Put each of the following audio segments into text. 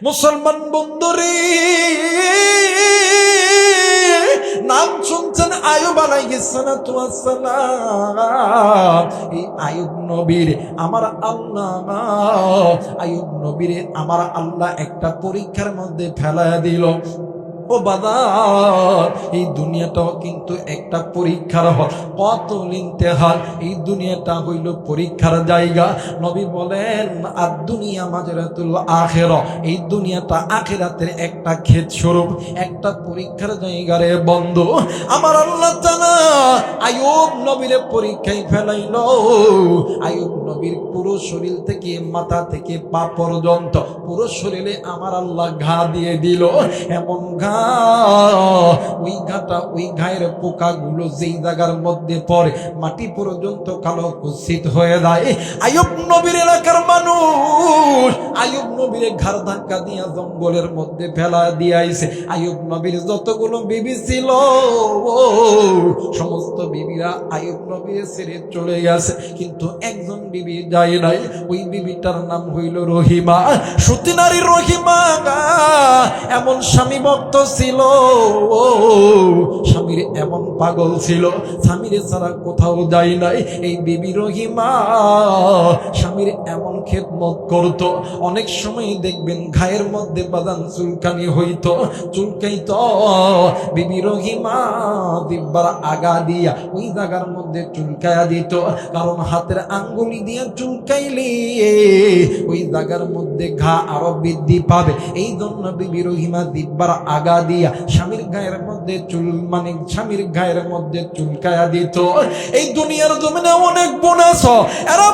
মুসলমান বন্ধুরে, নাম শুনছেন আয়ুব আলাইহিস সালাতু ওয়াস সালাম। এই আয়ুব নবীর আমার আল্লাহ একটা পরীক্ষার মধ্যে ফেলায় দিল। ও বাদার, এই দুনিয়াটাও কিন্তু একটা পরীক্ষার হল। কত ইমতিহান, এই দুনিয়াটা হইল পরীক্ষার জায়গা। নবী বলেন আর দুনিয়া মাজরাতুল আখিরা, এই দুনিয়াটা আখিরাতের একটা ক্ষেত স্বরূপ, একটা পরীক্ষার জায়গা রে বন্ধু। আমার আল্লাহ তাআলা আইয়ুব নবীর পরীক্ষায় ফেলাইল। আইয়ুব নবীর পুরো শরীর থেকে মাথা থেকে পা পর্যন্ত পুরো শরীরে আমার আল্লাহ ঘা দিয়ে দিল। এমন ঘা, ওই ঘাটা, ওই ঘায়ের পোকাগুলো যেই জায়গার মধ্যে পড়ে মাটি পর্যন্ত কালো কুৎসিত হয়ে যায়। আইয়ুব নবীর এলাকার মানুষ আইয়ুব নবীর ঘাড় ধাক্কা দিয়া জঙ্গলের মধ্যে ফেলা দিয়ে আইছে। আইয়ুব নবীর যতগুলো বিবি ছিল সমস্ত বিবিরা আইয়ুব নবীর ছেড়ে চলে গেছে, কিন্তু একজন বিবি যায় নাই। ওই বিবিটার নাম হইল রহিমা। সতী নারী রহিমা এমন স্বামী ভক্ত ছিল, স্বামীর এমন পাগল ছিল, স্বামীর ছাড়া কোথাও যায় নাই। এই বিবি রহিমা স্বামীর এমন খেদমত করত। অনেক সময় দেখবেন ঘায়ের মধ্যে বাদান চুলকানি হইতো, চুলকাইত। বিবি রহিমা দিব্বার আগা দিয়া ওই জায়গার মধ্যে চুলকায়া দিত, কারণ হাতের আঙ্গুলি দিয়ে চুলকাইলে ওই জায়গার মধ্যে ঘা আরো বৃদ্ধি পাবে। এই জন্য বিবি রহিমা দিব্বার আগা দিয়া স্বামীর গায়ের মধ্যে স্বামীর গায়ের মধ্যে চুলকায়া দিত। এই দুনিয়ার জমিনে অনেক বোন আছো, এরা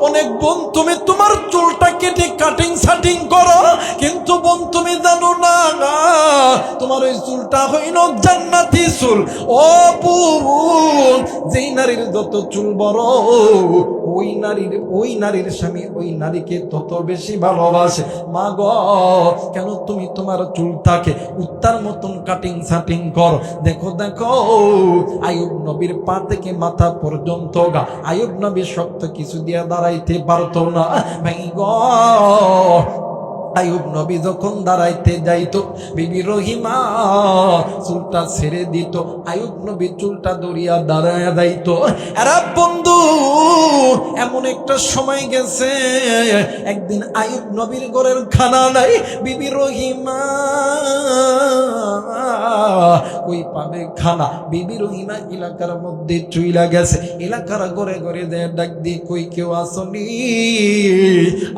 অনেক বোন, তুমি তোমার চুলটা কেটে কাটিং সাটিং করো, কিন্তু বোন তুমি জানো না তোমার ওই চুলটা হইল জান্নাতি চুল। ও বোন, যেই নারীর যত চুল বড় ওই নারীর স্বামী ওই নারীকে তত বেশি ভালোবাসে। মা গো, কেন তুমি তোমার চুলটাকে উত্তার মতন কাটিং সাটিং কর? দেখো দেখো, আইয়ুব নবীর পা থেকে মাথা পর্যন্ত গা, আইয়ুব নবী শক্ত কিছু দিয়ে দাঁড়াইতে পারতো না। ভাই গো, আইয়ুব নবী যখন দাঁড়াইতে যাইতো বিবি রহিমা চুলটা ছেড়ে দিত, আইয়ুব নবী চুলটা দড়িয়া দাঁড়ায়া যাইতো। এরা বন্ধু, এমন একটা সময় গেছে, একদিন আইয়ুব নবীর ঘরের খানা নাই, বিবি রহিমা ওই পাবে খানা। বিবি রহিমা এলাকার মধ্যে চুইলা গেছে, এলাকার ঘরে ঘরে দেয় ডাক দিয়ে কই কেউ আসনি,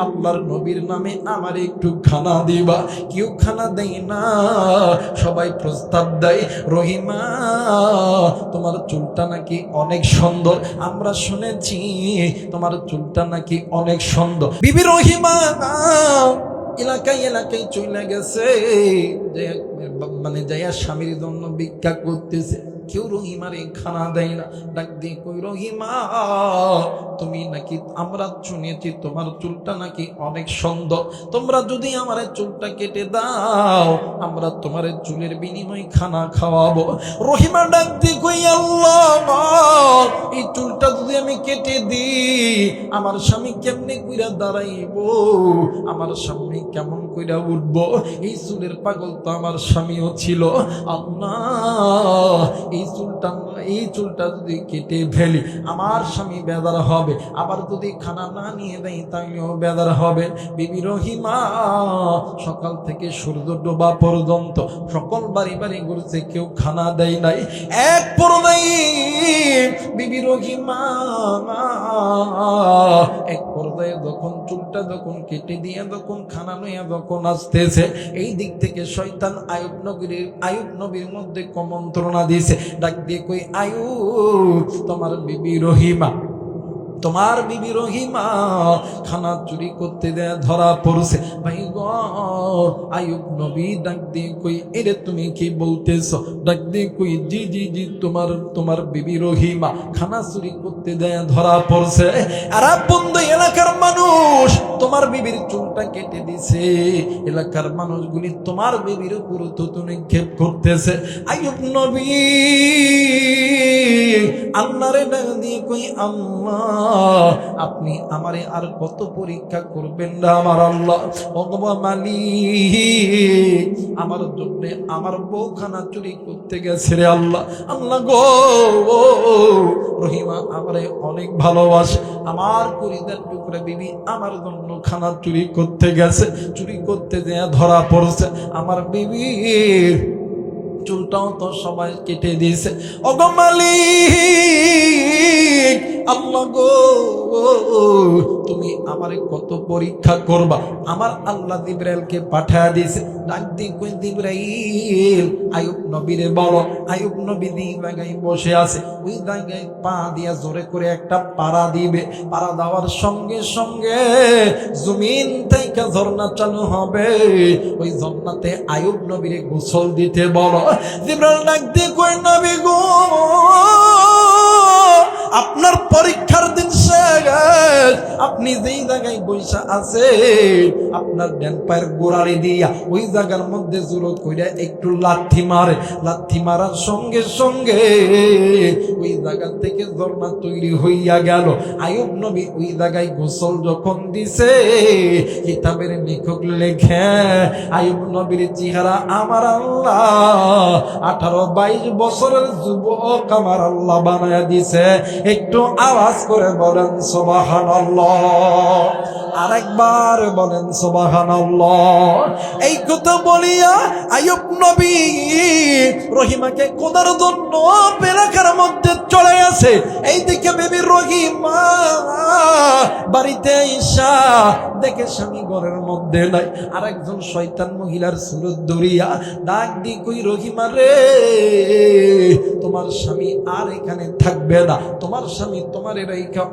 আল্লাহর নবীর নামে আমার একটু খানা দিবা। কেউ খানা দেয় না, সবাই প্রস্তাব দেয়, রহিমা তোমার চুলটা নাকি অনেক সুন্দর, আমরা শুনেছি তোমার চুলটা নাকি অনেক সুন্দর। বিবি রহিমা এলাকায় এলাকায় চলে গেছে, মানে যাইয়া স্বামীর জন্য ভিক্ষা করতেছে। কেউ রহিমারে খানা দেয় না। ডাক দিয়ে কই রহিমা, তুমি নাকি, আমরা শুনেছি তোমার চুলটা নাকি অনেক সুন্দর, তোমরা যদি আমার চুলটা কেটে দাও আমরা তোমার চুলের বিনিময়ে খানা খাওয়াবো। রহিমা ডাক দিয়ে কই আল্লাহ, এই চুলটা যদি আমি কেটে দিই আমার স্বামী কেমনে কইরা দাঁড়াইব, আমার স্বামী কেমন কইরা উঠবো? এই চুলের পাগল তো আমার স্বামীও ছিল। আল্লাহ, এই চুলটা যদি কেটে ফেলি আমার স্বামী বেজার হবে, আবার যদি খানা না নিয়ে দেয় তাইও বেজার হবে। বিবি রহিমা সকাল থেকে সূর্য ডোবা পর্যন্ত সকল বাড়ি বাড়ি ঘুরছে, কেউ খানা দেয় নাই। এক পর্যায়ে বিবি রহিমা এক পর্যায়ে যখন চুলটা যখন কেটে দিয়ে যখন খানা নিয়ে যখন আসতেছে, এই দিক থেকে শয়তান আইয়ুব নবীর মধ্যে কুমন্ত্রণা দিয়েছে। ডাক দিয়ে কই আইয়ুব, তোমার বিবি রহিমা খানা চুরি করতে দেয়া ধরা পড়ছে। ভাই গো, আইয়ুব নবী ডাক দিয়ে কই এরে তুমি কি বলতেছ? ডাক দিয়ে কই জি জি জি, তোমার বিবি রহিমা খানা চুরি করতে দেয়া ধরা পড়ছে। আর বন্ধু, এলাকার মানুষ তোমার বিবির চুলটা কেটে দিছে, এলাকার মানুষগুলি তোমার বিবির উপর থুতু নিক্ষেপ করতেছে। আইয়ুব নবী আল্লাহরে ডাক দিয়ে কই আল্লাহ, আপনি আমারে আর কত পরীক্ষা করবেন না আমার আল্লাহ। ওগো মালিক, আমার জন্য আমার বউখানা চুরি করতে গেছে রে আল্লাহ। আল্লাহ গো, রহিমা আমারে অনেক ভালোবাসে, আমার কলিজার টুকরা বিবি আমার জন্য খানা চুরি করতে গেছে, চুরি করতে যেয়ে ধরা পড়ছে। আমার বিবি চুলটাও তো সবাই কেটে দিয়েছে। ওগো মালিক, আল্লাহ গো, তুমি আমারে কত পরীক্ষা করবা। আমার আল্লাহ জিবরাইলকে পাঠায়া দিয়েছে। ডাক দি কই, জিবরাইল আইয়ুব নবীরে বলো। আইয়ুব নবী দিই জায়গায় বসে আছে, ওই জায়গায় পা দিয়া জোরে করে একটা পাড়া দিবে। পাড়া দেওয়ার সঙ্গে সঙ্গে জমিন থেকে ঝর্ণা চালু হবে। ওই ঝর্ণাতে আইয়ুব নবীরে গোসল দিতে বলো। জিবরাইল ডাক দি কই, নবী গো, আপনার পরীক্ষার দিন শেষ। আপনি যেই জায়গায় বৈশা আছে, আপনার ডান পায়ের গোড়ালি দিয়া ওই জায়গার মধ্যে জোর কইরা একটু লাথি মারে। লাথি মারার সঙ্গে সঙ্গে ওই জায়গা থেকে ঝর্ণা তৈরি হইয়া গেল। আইয়ুব নবী ওই জায়গায় গোসল যখন দিছে, কিতাবের লেখক লেখে আইয়ুব নবীর চেহারা আমার আল্লাহ 18-22 বছরের যুবক আমার আল্লাহ বানায়া দিছে। একটু আওয়াজ করে বলেন সুবহানাল্লাহ, আরেকবার বলেন সুবহানাল্লাহ। এই কথা বলিয়া আইয়ুব নবী রহিমাকে কোদার জন্য এলাকার মধ্যে চলে আসে। এইদিকে বেবি রহিমা বাড়িতে ঈশা দেখে স্বামী ঘরের মধ্যে নাই। আরেকজন শয়তান মহিলার সুরত ধরিয়া ডাক দি কই, রহিমা রে, তোমার স্বামী আর এখানে থাকবে না। তোমার স্বামী তোমার রেখা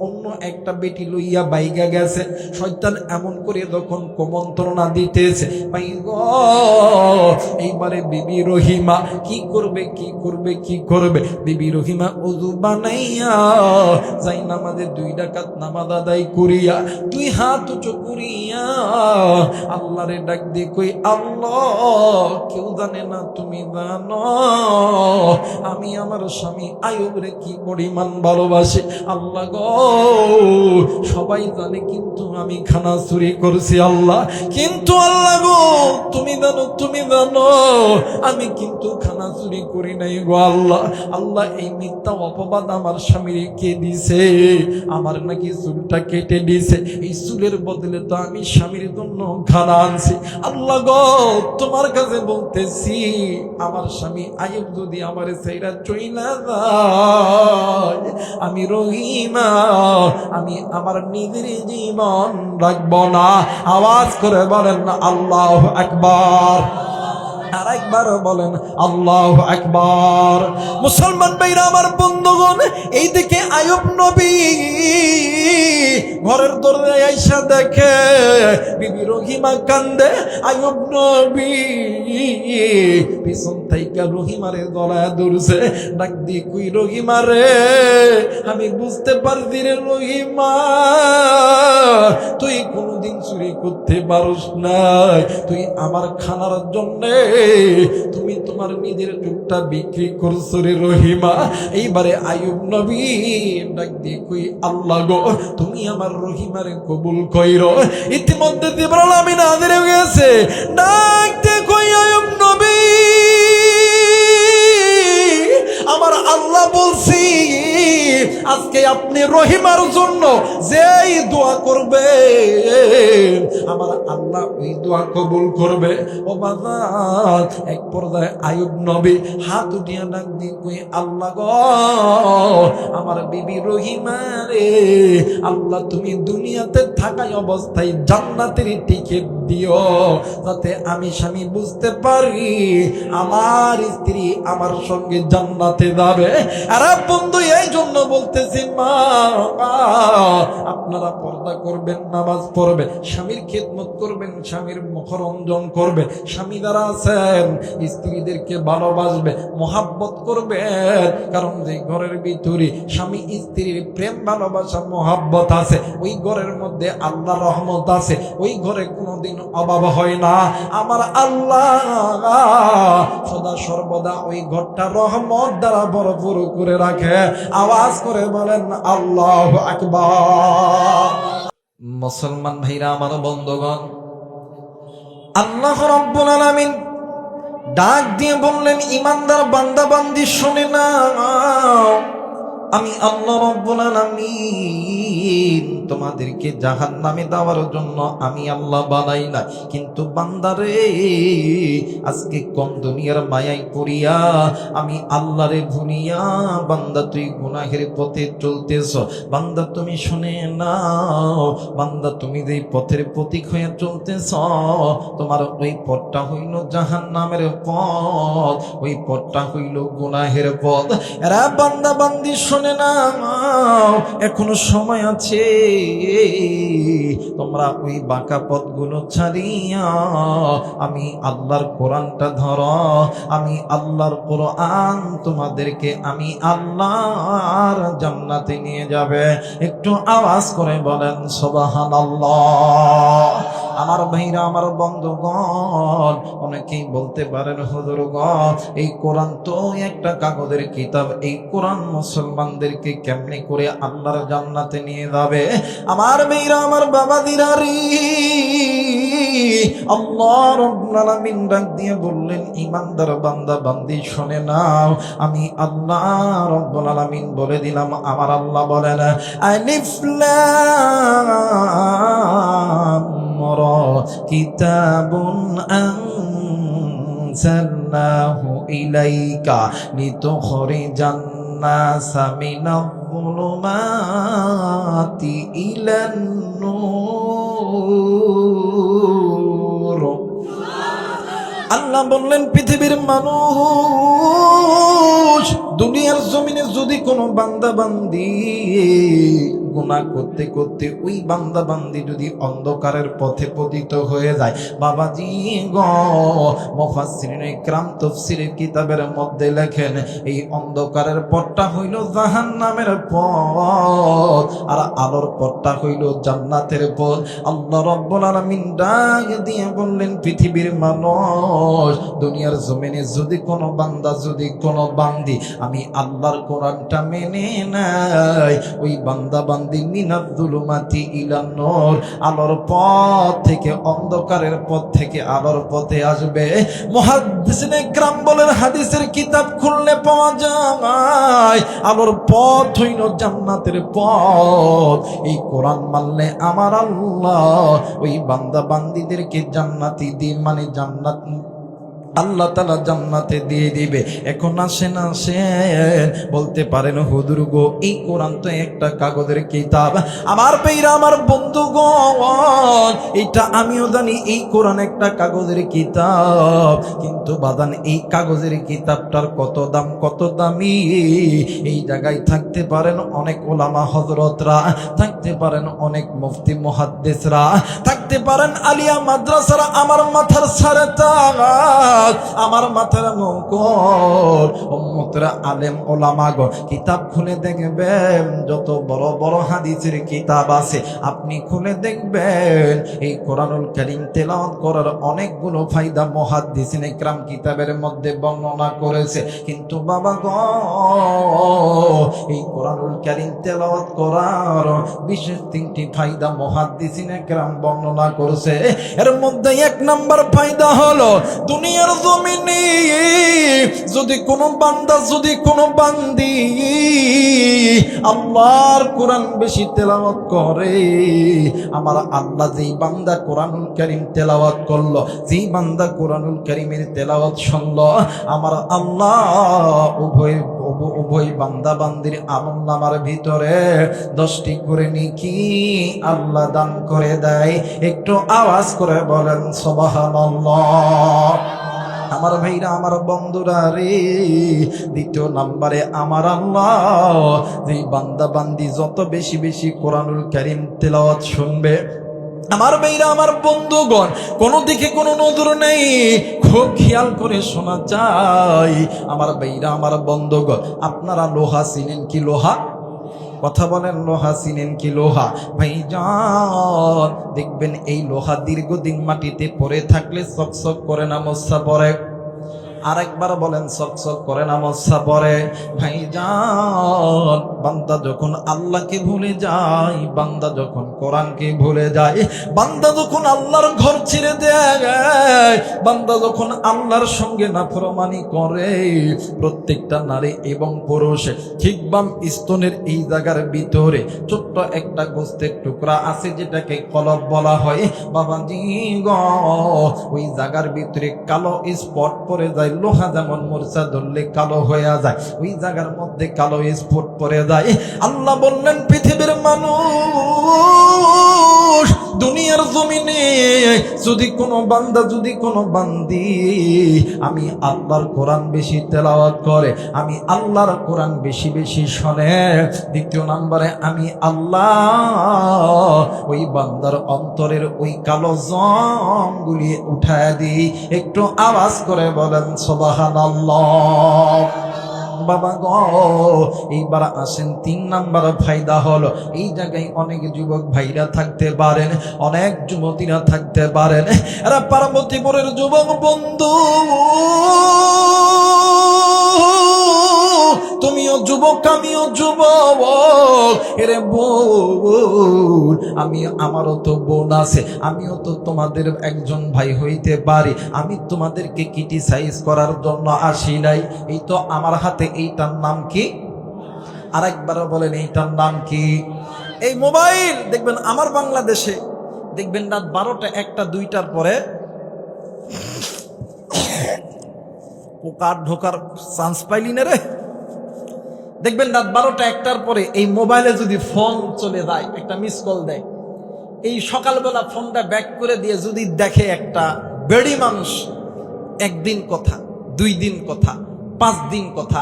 অন্য একটা বেটি লইয়া বাইগা গেছে। শয়তান এমন করে যখন কুমন্ত্রণা দিতেছে, ভাই গো, এইবারে বিবি রহিমা কি করবে, কি করবে, কি করবে? বিবি রহিমা ওযু বানাইয়া যাই নামাজে 2 রাকাত নামাজ আদায় করিয়া 2 হাত উঁচু করিয়া আল্লাহরে ডাক দিয়ে কই, আল্লাহ, কেউ জানে না, তুমি জানো আমি আমার স্বামী আইয়ুবরে কি পরিমাণ ভালোবাসি। আল্লাহ গো, সবাই জানে কিন্তু আমি খানা চুরি করছি আল্লাহ। কিন্তু আল্লাহ গো, তুমি জানো, তুমি জানো আমি কিন্তু খানা চুরি করি নাই গো আল্লাহ। আল্লাহ, এই মিথ্যা অপবাদ আমার স্বামীর কে দিছে? আমার নাকি চুলটা কেটে দিছে। এই চুলের বদলে তো আমি স্বামীর জন্য খানা আনছি। আল্লাহ গো, তোমার কাছে বলতেছি, আমার স্বামী আইয়ুব যদি আমার সেইরা চইলা যায়, আমি রহিমা, আমি আমার নিজের জীবন রাখবো না। আওয়াজ করে বলেন না আল্লাহু আকবার। আর একবার বলেন আল্লাহু আকবার। মুসলমান ভাইরা আমার, বন্ধুগণ, এইদিকে আইয়ুব নবী ঘরের দরজায় আইসা দেখে বিবি রহিমা কান্দে। আইয়ুব নবী পিছন থেকে রহিমারে গলায় ধরছে, ডাক দিয়ে কই, রহিমা রে, আমি বুঝতে পারছি রে রহিমা, তুই কোনদিন চুরি করতে পারস নাই। তুই আমার খানার জন্যে তুমি তোমার নিজের চুলটা বিক্রি করছো রে রহিমা। এইবারে আইয়ুব নবী ডাক দিয়ে কই, আল্লাহ গো, তুমি আমার রহিমারে কবুল কইরো। ইতিমধ্যে জিবরাইল আমিন হাজির হয়ে গেছে। ডাক দিয়ে কই, আইয়ুব নবী, আমার আল্লাহ বলছি, আজকে আপনি রহিমার জন্য যেই দোয়া করবে, আমার আল্লাহ ওই দোয়া কবুল করবে। ও বাবা, এক পর্যায়ে আইয়ুব নবী হাত উঠিয়া ডাক দিয়ে কই, আল্লাহ গো, আমার বিবি রহিমা রে, আল্লাহ তুমি দুনিয়াতে থাকাই অবস্থায় জান্নাতের টিকিট দিও, যাতে আমি স্বামী বুঝতে পারি আমার স্ত্রী আমার সঙ্গে জান্নাতে যাবে। আরে বন্ধু, এই জন্য বলতেছি, মা, আপনারা পর্দা করবেন, নামাজ পড়বেন, স্বামীর খিদমত করবেন, স্বামীর মুখরঞ্জন করবেন। স্বামী যারা আছেন স্ত্রীদেরকে ভালোবাসবে, মহাব্বত করবেন। কারণ যে ঘরের ভিতরে স্বামী স্ত্রীর প্রেম, ভালোবাসা, মহাব্বত আছে, ওই ঘরের মধ্যে আল্লাহ রহমত আছে। ওই ঘরে কোনোদিন অভাব হয় না। আমার আল্লাহ সদা সর্বদা ওই ঘরটা রহমত দ্বারা ভরপুর করে রাখে। আওয়াজ করে বল বলেন আল্লাহু আকবার। মুসলমান ভাইরা আমার বন্ধুগণ, আল্লাহ রাব্বুল আলামিন ডাক দিয়ে বললেন, ইমানদার বান্দা বান্দি শুনে নাও, আমি আল্লাহ রাব্বুল আলামিন তোমাদেরকে জাহান্নামে দেওয়ার জন্য আমি আল্লাহ বানাই না। কিন্তু বান্দারে, আজকে কোন দুনিয়ার মায়ায় পড়িয়া আমি আল্লাহরে ভুলিয়া বান্দা তুই গুনাহের পথে চলতেছ। বান্দা তুমি শুনে নাও, বান্দা তুমি যেই পথের প্রতীক হয়ে চলতেছ, তোমার ওই পথটা হইল জাহান্নামের পথ, ওই পথটা হইল গুনাহের পথ। এরা বান্দা বান্দি শুনে নাও, এখনো সময় আছে, তোমরা ওই বাঁকা পথগুলো ছাড়িয়া আমি আল্লাহর কোরআনটা ধরো। আমি আল্লাহর কোরআন তোমাদেরকে আমি আল্লাহর জান্নাতে নিয়ে যাবে। একটু আওয়াজ করে বলেন সুবহানাল্লাহ। আমার ভাইরা আমার বন্ধুগণ, অনেকেই বলতে পারেন হুজুরগণ, এই কোরআন তো একটা কাগজের কিতাব, এই কোরআন মুসলমানদেরকে কেমনে করে আল্লাহর জান্নাতে নিয়ে যাবে? আমার ভাইরা আমার বাবাদিরা রে, আল্লাহ রাব্বুল আলামিন ডাক দিয়ে বললেন, ইমানদার বান্দা বান্দি শুনে নাও, আমি আল্লাহ রাব্বুল আলামিন বলে দিলাম। আমার আল্লাহ বলেন, আলিফ লাম রা কিতাবুন আনজালনাহু ইলাইকা লিতুখরিজান নাসা মিনাজ-যুলুমাতি ইলান-নূর। আল্লাহ বললেন, পৃথিবীর মানুষ, দুনিয়ার জমিনে যদি কোনো বান্দা বান্দি গুনাহ করতে করতে ওই বান্দা বান্দি যদি অন্ধকারের পথে পতিত হয়ে যায়, বাবাজি গো, মুফাসসিরিনে কিরাম তাফসীরের কিতাবের মধ্যে লেখেন, এই অন্ধকারের পথটা হইল জাহান্নামের পথ, আর আলোর পথটা হইল জান্নাতের পথ। আল্লাহ রাব্বুল আলামিন ডাক দিয়ে বললেন, পৃথিবীর মানুষ, দুনিয়ার জমিনে যদি কোনো বান্দা যদি কোনো বান্দি আমি আল্লাহর কোরআনটা মেনে নাই, ওই বান্দা বান্দি মিনাজ-যুলুমাতি ইলান-নূর, আলোর পথ থেকে অন্ধকারের পথ থেকে আলোর পথে আসবে। মুহাদ্দিসিনে কিরাম বলেন, হাদিসের কিতাব খুললে পাওয়া যায় আলোর পথ হইল জান্নাতের পথ। এই কোরআন মানলে আমার আল্লাহ ওই বান্দা বান্দিদেরকে জান্নাতি দিয়ে, মানে জান্নাত আল্লাহ তাআলা জান্নাতে দিয়ে দিবে। এখন আসেন বলতে পারেন হুজুর গো, এই কোরআন তো একটা কাগজের কিতাব। আমার ভাইরা আমার বন্ধুগণ, এটা আমিও জানি এই কোরআন একটা কাগজের কিতাব, কিন্তু বাদান এই কাগজের কিতাবটার কত দাম, কত দামি। এই জায়গায় থাকতে পারেন অনেক ওলামা হযরতরা, থাকতে পারেন অনেক মুফতি মুহাদ্দিসরা, থাকতে পারেন আলিয়া মাদ্রাসারা। আমার মাথার সারে তাজ, আমার মাথার মঙ্কর উম্মতরা, আলেম ওলামা গো, কিতাব খুলে দেখবেন, যত বড় বড় হাদিসের কিতাব আছে আপনি খুলে দেখবেন, এই কোরআনুল কারীম তেলাওয়াত করার অনেকগুলো ফায়দা মুহাদ্দিসিনে কিরাম কিতাবের মধ্যে বর্ণনা করেছে। কিন্তু বাবা গো, এই কোরআনুল কারীম তেলাওয়াত করার বিশেষ তিনটি ফায়দা মুহাদ্দিসিনে কিরাম বর্ণনা করেছে। এর মধ্যে এক নাম্বার ফায়দা হলো, দুনিয়ার জমিনে যদি কোনো বান্দা, যদি কোনো বান্দি আল্লাহর কোরআন বেশি তেলাওয়াত করে, আমার আল্লাহ যেই বান্দা কোরআনুল কারীম তেলাওয়াত করলো, যেই বান্দা কোরআনুল কারীমের তেলাওয়াত শুনলো, আমার আল্লাহ উভয় বান্দা বান্দির আমলনামার ভিতরে 10টি করে নেকি আল্লাহ দান করে দেয়। একটু আওয়াজ করে বলেন সুবহানাল্লাহ। আমার ভাইরা আমার বন্ধুরা রে, দ্বিতীয় নাম্বারে আমার আল্লাহ যেই বান্দা বান্দি যত বেশি বেশি কোরআনুল কারীম তেলাওয়াত শুনবে, আমার ভাইরা আমার বন্ধুগণ, কোনো দিকে কোনো নজর নেই, খুব খেয়াল করে শোনা চাই। আমার ভাইরা আমার বন্ধুগণ, আপনারা লোহা চিনেন কি? লোহা, কথা বলেন, লোহা চিনেন কি? লোহা ভাইজান, দেখবেন এই লোহা দীর্ঘদিন মাটিতে পড়ে থাকলে চকচক করে না, মশা পড়ে। আরেকবার বলেন চকচক করে না মশা পড়ে। ভাইজান, বান্দা যখন আল্লাহকে ভুলে যায়, বান্দা যখন কোরআনকে ভুলে যায়, বান্দা যখন আল্লাহর ঘর ছেড়ে দেয়, বান্দা যখন আল্লাহর সঙ্গে নাফরমানি করে, প্রত্যেকটা নারী এবং পুরুষ ঠিক বাম স্তনের এই জায়গার ভিতরে ছোট্ট একটা গোস্তের টুকরা আছে যেটাকে কলব বলা হয়। বাবাজি গো, ওই জায়গার ভিতরে কালো স্পট পড়ে যায়। লোহা যেমন মোর্চা ধরলে কালো হয়ে যায়, ওই জায়গার মধ্যে কালো স্পট পড়ে যায়। আল্লাহ বললেন, পৃথিবীর মানুষ, দুনিয়ার জমিনে যদি কোনো বান্দা, যদি কোনো বান্দি আমি আল্লাহর কোরআন বেশি তেলাওয়াত করে, আমি আল্লাহর কোরআন বেশি বেশি শোনে, দ্বিতীয় নম্বরে আমি আল্লাহ ওই বান্দার অন্তরের ওই কালো জমগুলি উঠায় দিই। একটু আওয়াজ করে বলেন সুবহানাল্লাহ। বাবা গো, এইবার আসেন 3 নাম্বার ফায়দা হলো, এই জায়গায় অনেক যুবক ভাইরা থাকতে পারেন, অনেক যুবতীরা থাকতে পারেন। এরা পার্বতীপুরের যুবক বন্ধু, তুমিও যুবক, আমিও যুবক। এরে বোন, আমারও তো বোন আছে, আমিও তো তোমাদের একজন ভাই হইতে পারি। আমি তোমাদেরকে ক্রিটিসাইজ করার জন্য আসি নাই। এই তো আমার হাতে, এইটার নাম কি? আরেকবার বলেন, এইটার নাম কি? এই মোবাইল। দেখবেন আমার বাংলাদেশে দেখবেন রাত 12টা 1টা 2টার পরে পোকার ঢোকার চান্স পাইলি না রে। দেখবেন রাত 12টা 1টার পরে এই মোবাইলে যদি ফোন চলে যায়, একটা মিস কল দেয়, এই সকালবেলা ফোনটা ব্যাক করে দিয়ে যদি দেখে একটা বেড়ি মানুষ, 1 দিন কথা, 2 দিন কথা, 5 দিন কথা,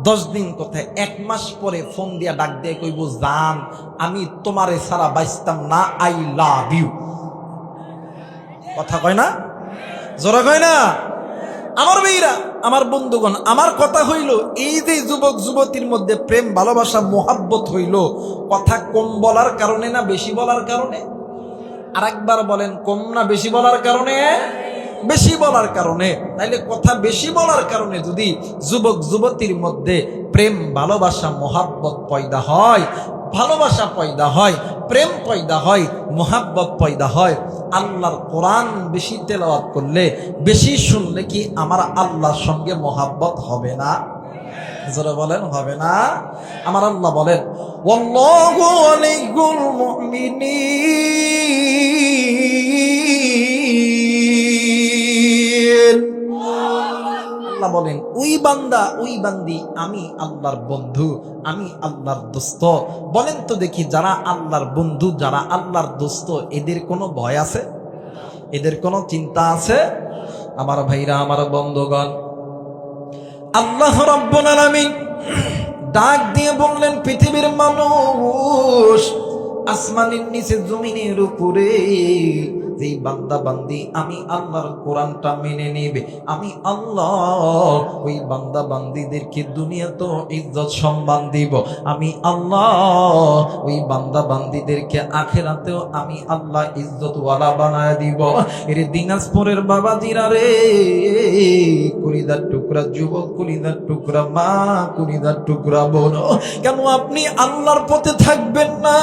10 দিন কথা, 1 মাস পরে ফোন দিয়া ডাক দিয়ে কইব, জান আমি তোমারে ছাড়া বাঁচতাম না, আই লাভ ইউ। কথা কয় না? জোরা কয় না? আমার মেয়েরা, আমার বন্ধুগণ, আমার কথা হইল, এই যে যুবক যুবতীর মধ্যে প্রেম ভালোবাসা মোহাব্বত হইল, কথা কম বলার কারণে না বেশি বলার কারণে? আরেকবার বলেন, কম না বেশি বলার কারণে? বেশি বলার কারণে। তাইলে কথা বেশি বলার কারণে যদি যুবক যুবতীর মধ্যে প্রেম ভালোবাসা মোহাব্বত পয়দা হয়, ভালোবাসা পয়দা হয়, প্রেম পয়দা হয়, মোহাব্বত পয়দা হয়, আল্লাহর কোরআন বেশি তেলাওয়াত করলে, বেশি শুনলে কি আমার আল্লাহর সঙ্গে মোহাব্বত হবে না? যারা বলেন হবে না? আমার আল্লাহ বলেন, ওয়াল্লাহু ওয়ালিয়ুল মুমিনিন। আল্লাহ বলেন, ওই বান্দা, ওই বান্দি আমি আল্লাহর বন্ধু, আমি আল্লাহর দোস্ত। বলেন তো দেখি, যারা আল্লাহর বন্ধু, যারা আল্লাহর দোস্ত, এদের কোনো ভয় আছে? এদের কোনো চিন্তা আছে? আমার ভাইরা, আমার বন্ধুগণ, আল্লাহ রাব্বুল আলামিন ডাক দিয়ে বললেন, পৃথিবীর মানুষ, আসমানের নিচে জমিনের উপরে যেই বান্দা বান্দি আমি আল্লাহর কোরআনটা মেনে নেবে, আমি আল্লাহ ওই বান্দা বান্দিদেরকে দুনিয়াতেও ইজ্জত সম্মান দিব। আমি আল্লাহ ওই বান্দা বান্দিদেরকে আখিরাতেও আমি আল্লাহ ইজ্জতওয়ালা বানায় দিব। এর দিনাজপুরের বাবাজিরা রে, কলিজার টুকরা যুবক, কলিজার টুকরা মা, কলিজার টুকরা বোন, কেন আপনি আল্লাহর পথে থাকবেন না?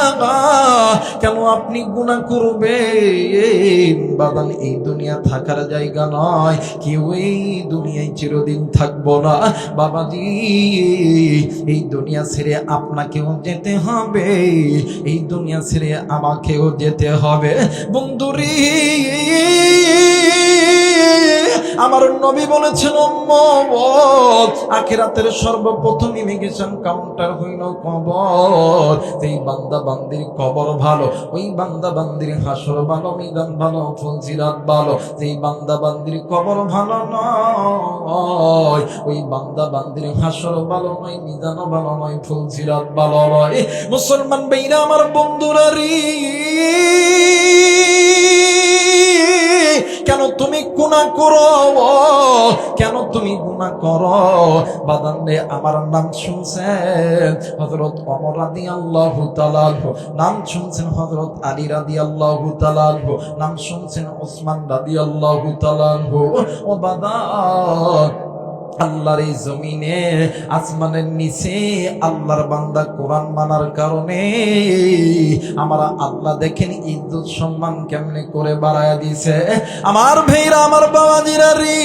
কেন আপনি গুনাহ করবেন? বাদান, এই দুনিয়া থাকার জায়গা নয়, কেউ এই দুনিয়ায় চিরদিন থাকবো না। বাবাজি, এই দুনিয়া ছেড়ে আপনাকেও যেতে হবে, এই দুনিয়া ছেড়ে আমাকেও যেতে হবে। বন্ধুরি, আমার নবী বলেছেন, আখিরাতের সর্বপ্রথম ইমিগ্রেশন কাউন্টার হইল কবর। যেই বান্দা বান্দির কবর ভালো, ওই বান্দা বান্দির হাসর ভালো, মিজান ভালো, ফজিলাত ভালো। যেই বান্দা বান্দির কবর ভালো নয়, ওই বান্দা বান্দির হাসর ভালো নয়, মিজানও ভালো নয়, ফজিলাত ভালো নয়। মুসলমান ভাইরা, আমার বন্ধুরা রে, কেন তুমি গুনাহ করো? কেন তুমি গুনাহ করো? বাদান রে, আমার নাম শুনছেন হযরত ওমর রাদিয়াল্লাহু তাআলা আনহু, নাম শুনছেন হযরত আলী রাদিয়াল্লাহু তাআলা আনহু, নাম শুনছেন ওসমান রাদিয়াল্লাহু তাআলা আনহু। ও বাদান, আল্লাহর এই জমিনে আসমানের নিচে আল্লাহর বান্দা কোরআন মানার কারণে আমার আল্লাহ দেখেন ইজ্জত সম্মান কেমনে করে বাড়ায়া দিছে। আমার ভাইরা, আমার বাবাজিরা রে,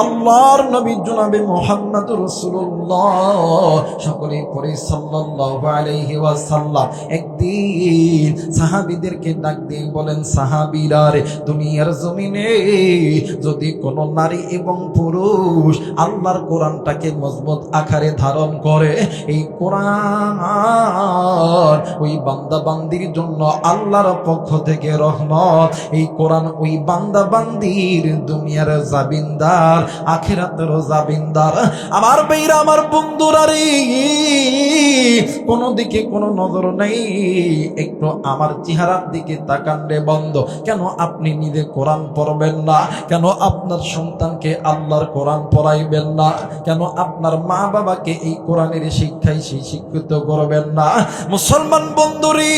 আল্লাহর নবী জনাবে মুহাম্মদ রাসূলুল্লাহ সকলেই পড়ে সাল্লাল্লাহু আলাইহি ওয়াসাল্লাম একদিন সাহাবীদেরকে ডাক দিয়ে বলেন, সাহাবীরা রে, দুনিয়ার জমিনে যদি কোন নারী এবং পুরুষ আল্লাহর কোরআনটাকে মজবুত আকারে ধারণ করে, এই কোরআন ওই বান্দা বান্দির জন্য আল্লাহর পক্ষ থেকে রহমত। এই কোরআন ওই বান্দা বান্দির দুনিয়ার জাবিনদার, আখিরাতের জাবিনদার। আমার ভাইরা, আমার বন্ধুরা রে, কোনো দিকে কোনো নজর নেই, একটু আমার চেহারার দিকে তাকান রে বন্ধ। কেন আপনি নিজে কোরআন পড়বেন না? কেন আপনার সন্তানকে আল্লাহর কোরআন পড়াইবেন না? কেন আপনার মা বাবাকে এই কোরআনের শিক্ষায় শিক্ষিত করবেন না? মুসলমান বন্ধুরে,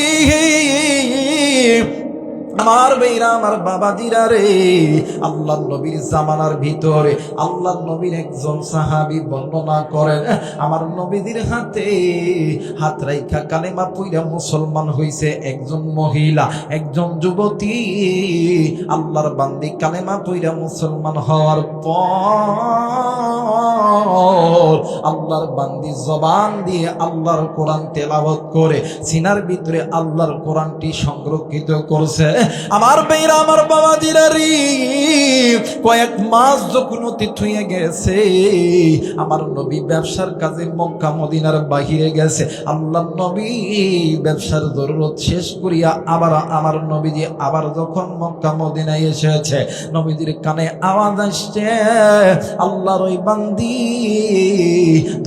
আমার ভাইরা, আমার বাবাজিরা রে, আল্লাহর নবীর জামানার ভিতরে আল্লাহর নবীর একজন সাহাবী বর্ণনা করেন, আমার নবীদের হাতে হাত রাইখা কালেমা পইরা মুসলমান হইছে একজন মহিলা, একজন যুবতী। আল্লাহর বান্দি কালেমা পইরা মুসলমান হওয়ার পর আল্লাহর বান্দি জবান দিয়ে আল্লাহর কোরআন তেলাওয়াত করে সিনার ভিতরে আল্লাহর কোরআনটি সংরক্ষিত করছে। আমার ভাইরা, আমার বাবাজিরা রে, কয়েক মাস যখন অতীত হয়ে গেছে, আমার নবী ব্যবসার কাজে মক্কা মদিনার বাহিরে গেছে। আল্লাহর নবী ব্যবসার জরুরত শেষ করিয়া আবার আমার নবীজি আবার যখন মক্কা মদিনায় এসেছে, নবীজির কানে আওয়াজ আসছে, আল্লাহর ওই বান্দি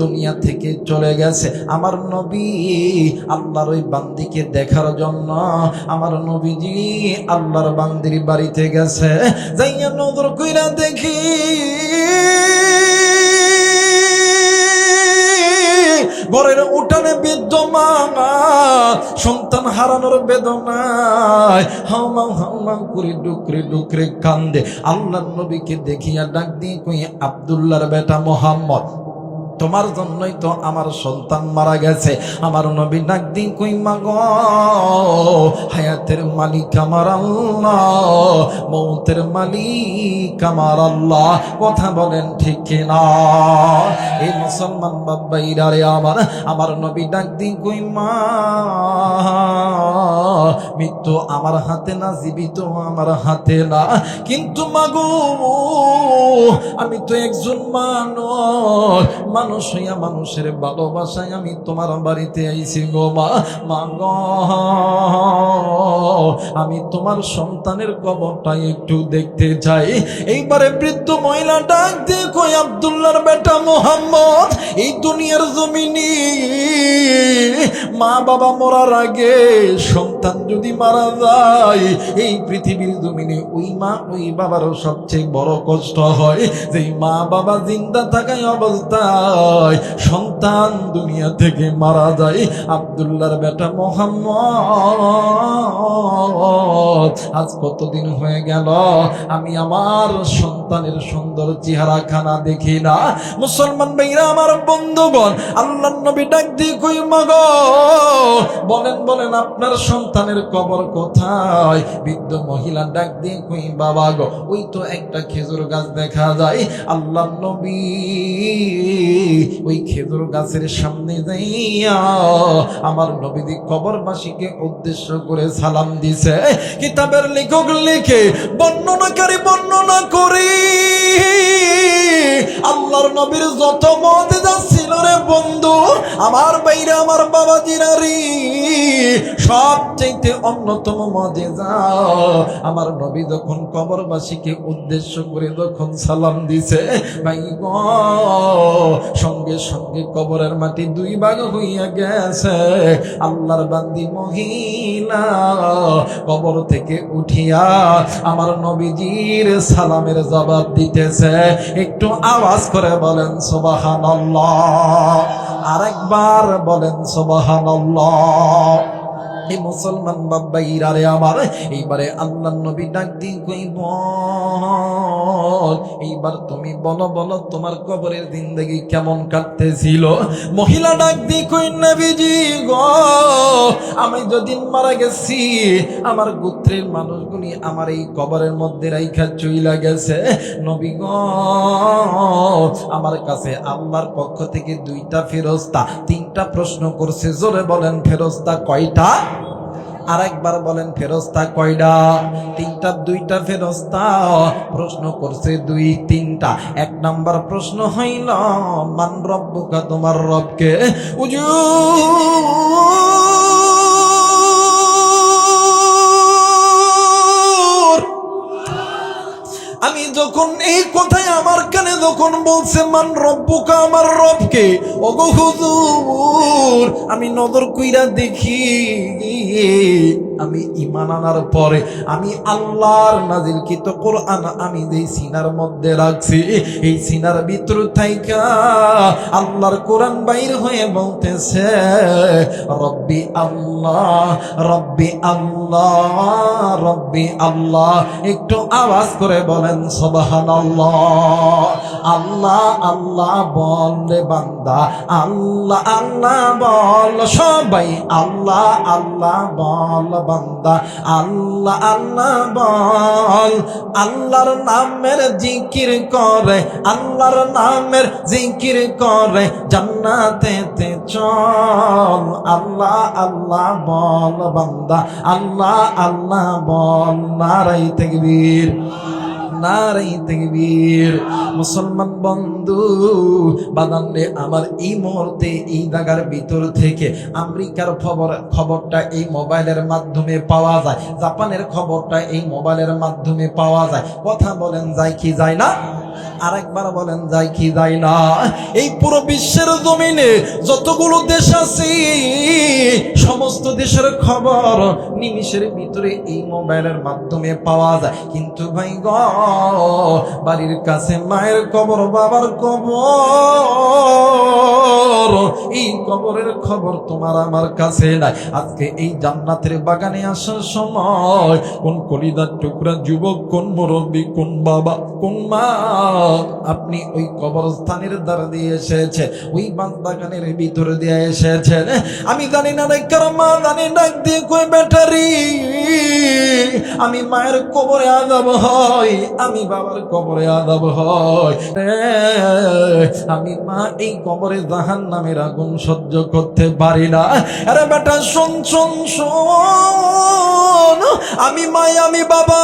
দুনিয়া থেকে চলে গেছে। আমার নবী আল্লাহর ওই বান্দিকে দেখার জন্য আমার নবীজি আল্লাহর বান্দির বাড়িতে গেছে। যাইয়া নজর কইরা দেখি ঘরের উঠানে বিদ্যমান সন্তান হারানোর বেদনায় হাউমা হাউমা করে ডুকরে ডুকরে কান্দে। আল্লাহর নবীকে দেখিয়া ডাক দিয়ে কই, আব্দুল্লাহর বেটা মোহাম্মদ, তোমার জন্যই তো আমার সন্তান মারা গেছে। আমার নবী ডাক দিন কই, মা গো, হায়াতের মালিক আমার আল্লাহ, মৌতের মালিক আমার আল্লাহ। কথা বলেন ঠিক কিনা? এই মুসলমান বাবাইরা রে, আমার নবী ডাক দিন কই, মা, মৃত্যু আমার হাতে না, জীবিত আমার হাতে না, কিন্তু মা গো, আমি তো একজন মানুষ হইয়া মানুষের ভালোবাসায় আমি তোমার বাড়িতে আইছি গো মা। মা গো, আমি তোমার সন্তানের কবরটা একটু দেখতে চাই। এইবারে বৃদ্ধ মহিলা ডাক দিয়ে কই, আব্দুল্লাহর বেটা মোহাম্মদ, এই দুনিয়ার জমিনে মা বাবা মরার আগে সন্তান যদি মারা যায়, এই পৃথিবীর জমিনে ওই মা ওই বাবারও সবচেয়ে বড় কষ্ট হয় যে মা বাবা জিন্দা থাকায় অবস্থায় সন্তান দুনিয়া থেকে মারা যায়। আব্দুল্লাহর বেটা মোহাম্মদ, আজ কতদিন হয়ে গেল আমি আমার সন্তানের সুন্দর চেহারা খানা দেখি না। মুসলমান ভাইরা, আমার বন্ধুগণ, আল্লাহর নবী ডাক দিয়ে কই, মা গো, বলেন আপনার সন্তানের কবর কোথায়? বৃদ্ধ মহিলা ডাক দিয়ে কই, বাবা গো, ওই তো একটা খেজুর গাছ দেখা যায়। আল্লাহর নবী ওই খেজুর গাছের সামনে যাইয়া আমার নবীজি কবরবাসীকে উদ্দেশ্য করে সালাম দিছে। কিতাবের লেখক লিখে বর্ণনাকারী বর্ণনা করে আল্লাহর নবীর যত মুজিজা ছিল রে বন্ধু, আমার বাইরে আমার বাবাজিরা রে, সবচেয়ে অন্যতম মুজিজা আমার নবী যখন কবরবাসীকে উদ্দেশ্য করে যখন সালাম দিছে, ভাই গো, সঙ্গে সঙ্গে কবরের মাটি দুই ভাগ হইয়া গেছে। আল্লাহর বান্দি মহিলা কবর থেকে উঠিয়া আমার নবীজির সালামের জবাব দিতেছে। একটু আওয়াজ করে বলেন সুবহানাল্লাহ, আরেকবার বলেন সুবহানাল্লাহ। এই মুসলমান বাবাইরা রে আমার, এইবারে আল্লাহর নবী ডাক দিয়ে কই বল, এইবার তুমি বলো বলো তোমার কবরের জিন্দেগি কেমন কাটতেছিল। মহিলা ডাক দিয়ে কই নবীজি গো, আমি যেদিন মারা গেছি আমার গোত্রের মানুষগুলি আমার এই কবরের মধ্যে রাইখা চইলা গেছে। নবী গো, আমার কাছে আল্লাহর পক্ষ থেকে 2টা ফেরেশতা 3টা প্রশ্ন করছে। জোরে বলেন ফেরেশতা কয়টা? আরেকবার বলেন ফেরেশতা কয়টা? 2টা ফেরেশতা প্রশ্ন করছে 2-3টা। 1 নাম্বার প্রশ্ন হইল মান রব্বুকা, তোমার রবকে। আমি যখন এই কথায় আমার কানে যখন বলছে মান রব্বুকা, আমার রবকে, ওগো হুজুর আমি নজর কইরা দেখি, আমি ঈমান আনার পরে আমি আল্লাহর নাজিলকৃত কোরআন আমি যেই সিনার মধ্যে রাখছি, এই সিনার ভিতর থাইকা আল্লাহর কোরআন বাইর হয়ে বলতেছে রব্বি আল্লাহ, রব্বি আল্লাহ, রব্বি আল্লাহ। একটু আওয়াজ করে বলেন সুবহানাল্লাহ। আল্লাহ আল্লাহ বল রে বান্দা, আল্লাহ আল্লাহ বল সবাই, আল্লাহ আল্লাহ বল বান্দা, আল্লাহ আল্লাহ বল। আল্লাহর নামের জিকির করে, আল্লাহর নামের জিকির করে জান্নাতেতে চল। আল্লাহ আল্লাহ বল বান্দা, আল্লাহ আল্লাহ বল। নারাই তাকবীর, নারাই তাকবীর। মুসলমান বন্ধু বাদানরে আমার, এই মুহূর্তে এই জায়গার ভিতর থেকে আমেরিকার খবরটা এই মোবাইলের মাধ্যমে পাওয়া যায়, জাপানের খবরটা এই মোবাইলের মাধ্যমে পাওয়া যায়। কথা বলেন যায় কি যায় না? আরেকবার বলেন যায় কি যায় না? এই পুরো বিশ্বের জমিনে যতগুলো দেশ আছে সমস্ত দেশের খবর নিমিষের ভিতরে এই মোবাইলের মাধ্যমে পাওয়া যায়। কিন্তু ভাই গ, বাড়ির কাছে মায়ের কবর, বাবার কবর, এই কবরের খবর তোমার আমার কাছে নাই। আজকে এই জান্নাতের বাগানে আসার সময় কোন কলিদার টুকরা যুবক, কোন মুরব্বী, কোন বাবা, কোন মা আপনি ওই কবরস্থানের দ্বার দিয়ে এসেছে, ওই বাগানের ভিতরে দিয়ে এসেছেন। আমি জানি না রে কার মা জানি ডাক দিয়ে কই ব্যাটারি, আমি মায়ের কবরে আযাব হয়, আমি বাবার কবরে আযাব হয়, আমি মা এই কবরে জাহান্নামের আগুন সহ্য করতে পারি না। আরে বেটা শোন শোন শোন, আমি মা আমি বাবা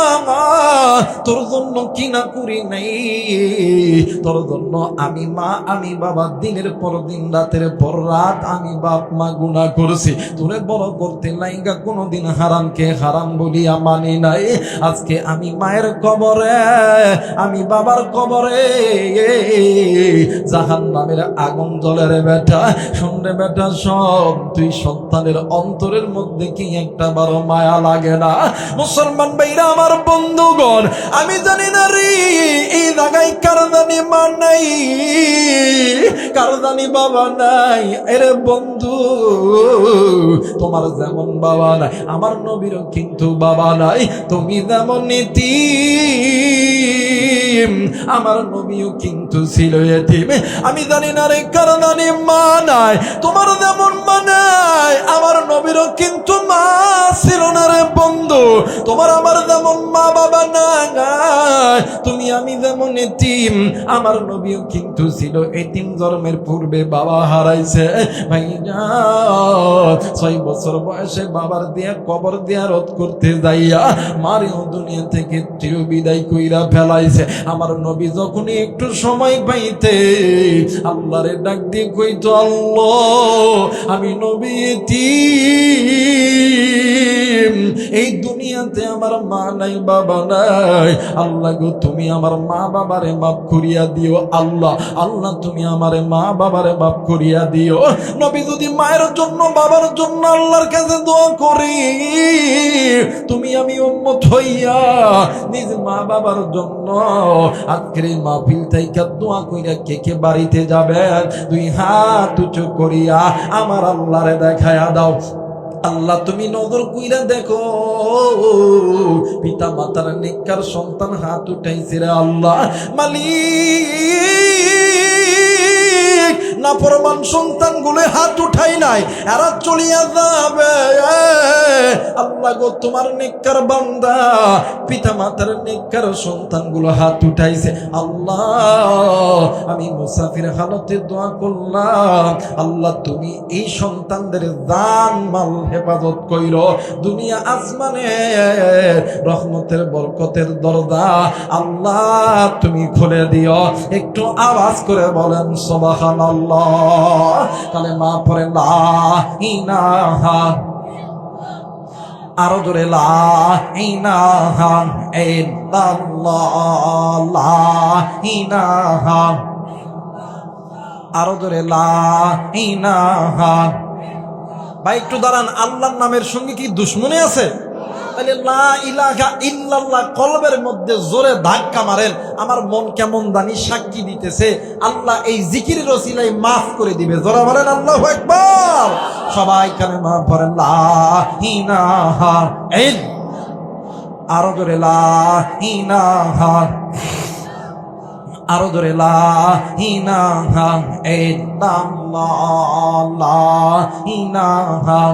তোর জন্য কি না করি নাই, তোর জন্য আমি মা আমি বাবা দিনের পর দিন রাতের পর রাত আমি বাপ মা গুনাহ করছি, তোরে বড় করতে লাইগা কোনোদিন হারামকে হারাম বলিয়া মানি নাই। আজকে আমি মায়ের কবরে, আমি বাবার কবরে জাহান্নামের আগুন জ্বলে রে বেটা। শুন রে বেটা সব, তুই সন্তানের অন্তরের মধ্যে কি একটা বড় মায়া লাগে না? মুসলমান ভাইরা আমার বন্ধুগণ, আমি জানি না রে এই জায়গায় কার জানি মা নাই, কার জানি বাবা নাই। এরে বন্ধু, তোমার যেমন বাবা নাই আমার নবীরও কিন্তু বাবা নাই। তুমি যেমন এতিম আমার নবীও কিন্তু ছিল এতিম। আমি জানি না রে কার জানি মা নাই, তোমার যেমন মা নাই আমার নবীরও কিন্তু মা ছিল না রে বন্ধু। তোমার আমার যেমন মা বাবা নাই, তুমি আমি যেমন এতিম আমার নবীও কিন্তু ছিল এতিম। জন্মের পূর্বে বাবা হারাইছে ভাই না, 6 বছর বয়সে বাবার দিয়া কবর দিয়া রোধ করতে যাইয়া মারিও দুনিয়া থেকে চির বিদায় কইরা ফেলাইছে। আমার নবী যখন একটু সময় পাইতে আল্লাহরে ডাক দিয়ে কইতো, আল্লাহ আমি নবী এতিম, এই দুনিয়াতে আমার মা নাই বাবা নাই, আল্লাহ গো তুমি আমার মা বাবারে মাফ করিয়া দিও। আল্লাহ আল্লাহ তুমি আমারে মা বাবারে মাফ করিয়া দিও। নবী যদি মায়ের জন্য বাবার জন্য আল্লাহর কাছে দোয়া করি, তুমি আমি উম্মত হইয়া নিজ মা বাবার জন্য আজকের এই মাহফিল থেকে দোয়া কইরা কে কে বাড়িতে যাবেন? 2 হাত উঁচু করিয়া আমার আল্লাহরে দেখায়া দাও। আল্লাহ তুমি নজর কইরা দেখো, পিতা মাতার নেককার সন্তান হাত উঠাইছে রে আল্লাহ। মালিক নাফরমান সন্তান গুলো হাত উঠাই নাই, এরা চলিয়া যাবে। আল্লাহ গো তোমার নেককার বান্দা পিতা মাতার নেককার সন্তান গুলো হাত উঠাইছে। আল্লাহ আমি মুসাফির হালতে দোয়া করলাম, আল্লাহ তুমি এই সন্তানদের জান মাল হেফাজত কইরো। দুনিয়া আসমানে রহমতের বরকতের দরজা আল্লাহ তুমি খুলে দিও। একটু আওয়াজ করে বলেন সুবহানাল্লাহ। কালেমা পড়ে লা ইলাহা, আরো জোরে লা ইলাহা ইল্লাল্লাহ, লা ইলাহা, আরো জোরে লা ইলাহা। ভাই একটু দাঁড়ান, আল্লাহর নামের সঙ্গে কি দুশ্মনী আছে? তাহলে লা ইলাহা ইল্লাল্লাহ কলবের মধ্যে জোরে ধাক্কা মারেন, আমার মন কেমন জানি সাক্ষী দিতেছে আল্লাহ এই জিকিরের ওসিলায় মাফ করে দিবে। জোরে বলেন আল্লাহু আকবার। সবাই কালেমা পড়েন লা ইলাহা ইল্লাল্লাহ, আরো জোরে লা ইলাহা, আরো জোরে লা ইলাহা ইল্লাল্লাহ, লা ইলাহা।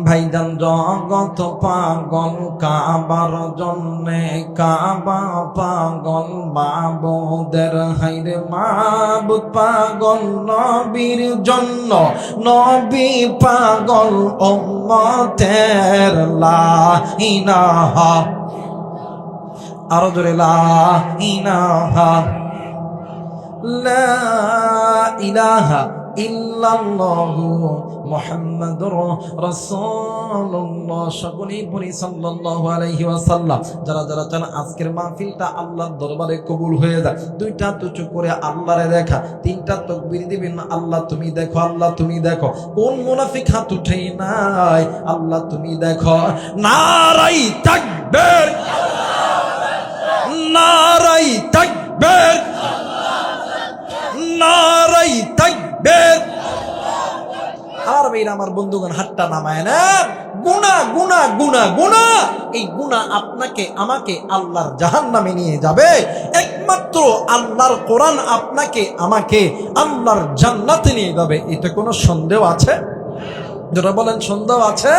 ভাইজান জগত পাগল কাবার জন্যে, কাবা পাগল মাবুদের হাইরে মাবুদ পাগল নবীর জন্য, নবী পাগল উম্মতের লা ইলাহা, আরো জোরে লা ইলাহা, লা ইলাহা ইল্লাল্লাহু মুহাম্মাদুর রাসূলুল্লাহ। সকলেই পড়ি সাল্লাল্লাহু আলাইহি ওয়াসাল্লাম। যারা যারা চান আজকের মাহফিলটা আল্লাহর দরবারে কবুল হয়ে যায়, দুইটা তুচু করে আল্লাহরে দেখা, তিনটা তাকবীর দিবেন, আল্লাহ তুমি দেখো, আল্লাহ তুমি দেখো। কোন মুনাফিক হাত উঠে নাই? আল্লাহ তুমি দেখো। নারাই তাকবীর, নারাই তাকবীর, নারাই তাকবীর। আর ভাইরা আমার বন্ধুগণ হাতটা নামায় না। গুনাহ গুনাহ গুনাহ গুনাহ, এই গুনাহ আপনাকে আমাকে আল্লাহর জাহান্নামে নিয়ে যাবে। একমাত্র আল্লাহর কোরআন আপনাকে আমাকে আল্লাহর জান্নাতে নিয়ে যাবে, এতে কোনো সন্দেহ আছে? যারা বলেন সন্দেহ আছে?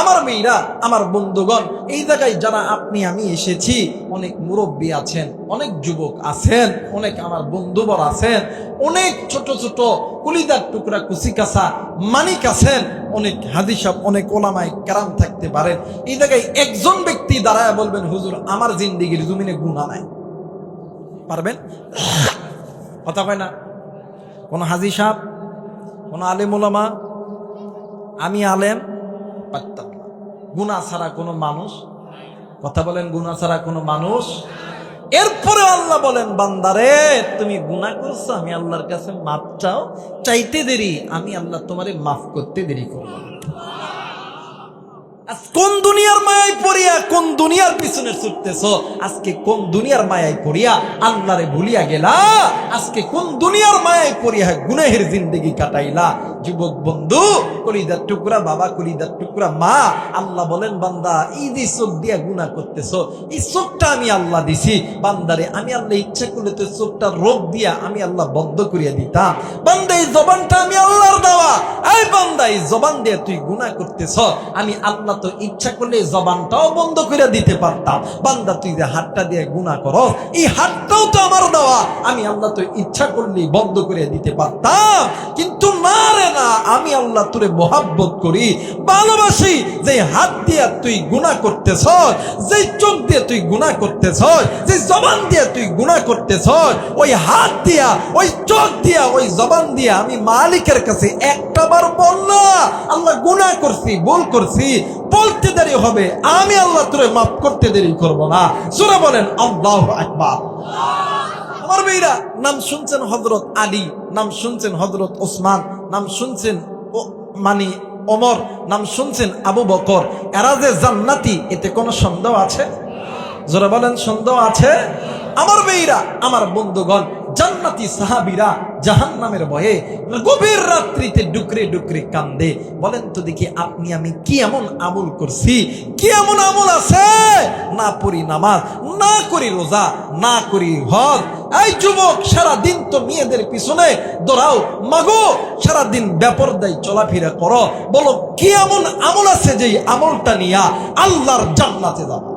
আমার মেয়েরা, আমার বন্ধুগণ, এই জায়গায় যারা আপনি আমি এসেছি, অনেক মুরব্বী আছেন, অনেক যুবক আছেন, অনেক আমার বন্ধুবর আছেন, অনেক ছোট ছোট কুলিদার টুকরা কুচিকাছা মানিক আছেন, অনেক হাদিস সাহেব, অনেক ওলামায়ে কেরাম থাকতে পারেন। এই জায়গায় একজন ব্যক্তি দাঁড়ায় বলবেন হুজুর আমার জিন্দেগির জমিনে গুনাহ নাই, পারবেন? কথা কয় না? কোন হাজি সাহেব, কোন আলেম ওলামা, আমি আলেম, পারতাম না। গুনাহ ছাড়া কোনো মানুষ, কথা বলেন, গুনাহ ছাড়া কোনো মানুষ। এরপরে আল্লাহ বলেন বান্দারে তুমি গুনাহ করছো, আমি আল্লাহর কাছে মাফ চাও, চাইতে দেরি, আমি আল্লাহ তোমারে মাফ করতে দেরি করব। কোন দুনিয়ার মায়ায় পড়িয়া কোন দুনিয়ার পিছনে ছুটতেছ? আজকে কোন দুনিয়ার মায়ায় পড়িয়া আল্লাহরে ভুলিয়া গেলা? আজকে কোন দুনিয়ার মায়ায় পড়িয়া গুনাহের জিন্দেগি কাটাইলা? যুবক বন্ধু, কলিজার টুকরা বাবা, কলিজার টুকরা মা, আল্লাহ বলেন বান্দা এই যে চোখ দিয়া গুনাহ করতেছ, এই চোখটা আমি আল্লাহ দিছি। বান্দারে আমি আল্লাহ ইচ্ছা করলে তো চোখটা রোগ দিয়া আমি আল্লাহ বন্ধ করিয়া দিতাম। বান্দা এই জবানটা আমি আল্লাহর দেওয়া, এই বান্দা এই জবান দিয়ে তুই গুনাহ করতেছ, আমি আল্লাহ তো ইচ্ছা করলে জবানটাও বন্ধ করে দিতে পারতাম। বান্দা তুই যে হাতটা দিয়ে গুনাহ করো, এই হাতটাও তো আমার দেওয়া, আমি আল্লাহ তো ইচ্ছা করলেই বন্ধ করে দিতে পারতাম। কিন্তু না রে না, আমি আল্লাহ তোরে মোহাব্বত করি, ভালোবাসি। যে হাত দিয়ে তুই গুনাহ করতেছ, যে চোখ দিয়ে তুই গুনাহ করতেছ, যে জবান দিয়ে তুই গুনাহ করতেছ, ওই হাত দিয়া, ওই চোখ দিয়া, ওই জবান দিয়া আমি মালিকের কাছে একটাবার বললো আল্লাহ গুনাহ করছি, ভুল করছি, বলতে দেরি হবে, আমি আল্লাহ তোরে মাফ করতে দেরি করব না। সূরা বলেন আল্লাহু আকবার। আমার মেয়েরা, নাম শুনছেন হযরত আলী, নাম শুনছেন হযরত ওসমান, নাম শুনছেন মানে ওমর, নাম শুনছেন আবু বকর, এরা যে জান্নাতি, এতে কোনো সন্দেহ আছে? যারা বলেন সন্দেহ আছে? আমার মেয়েরা, আমার বন্ধুগণ, জান্নাতি সাহাবীরা জাহান্নামের ভয়ে গভীর রাত্রিতে ডুকরে ডুকরে কান্দে। বলেন তো দেখি আপনি আমি কি এমন আমল করছি, কি এমন আমল আছে না পড়ি নামাজ, না করি রোজা, না করি হজ। এই যুবক, সারা দিন তো মেয়েদের পিছনে দৌড়াও, মাগো সারাদিন বেপরদাই চলাফেরা করো, বলো কি এমন আমল আছে যে আমলটা নিয়া আল্লাহর জান্নাতে যাবে?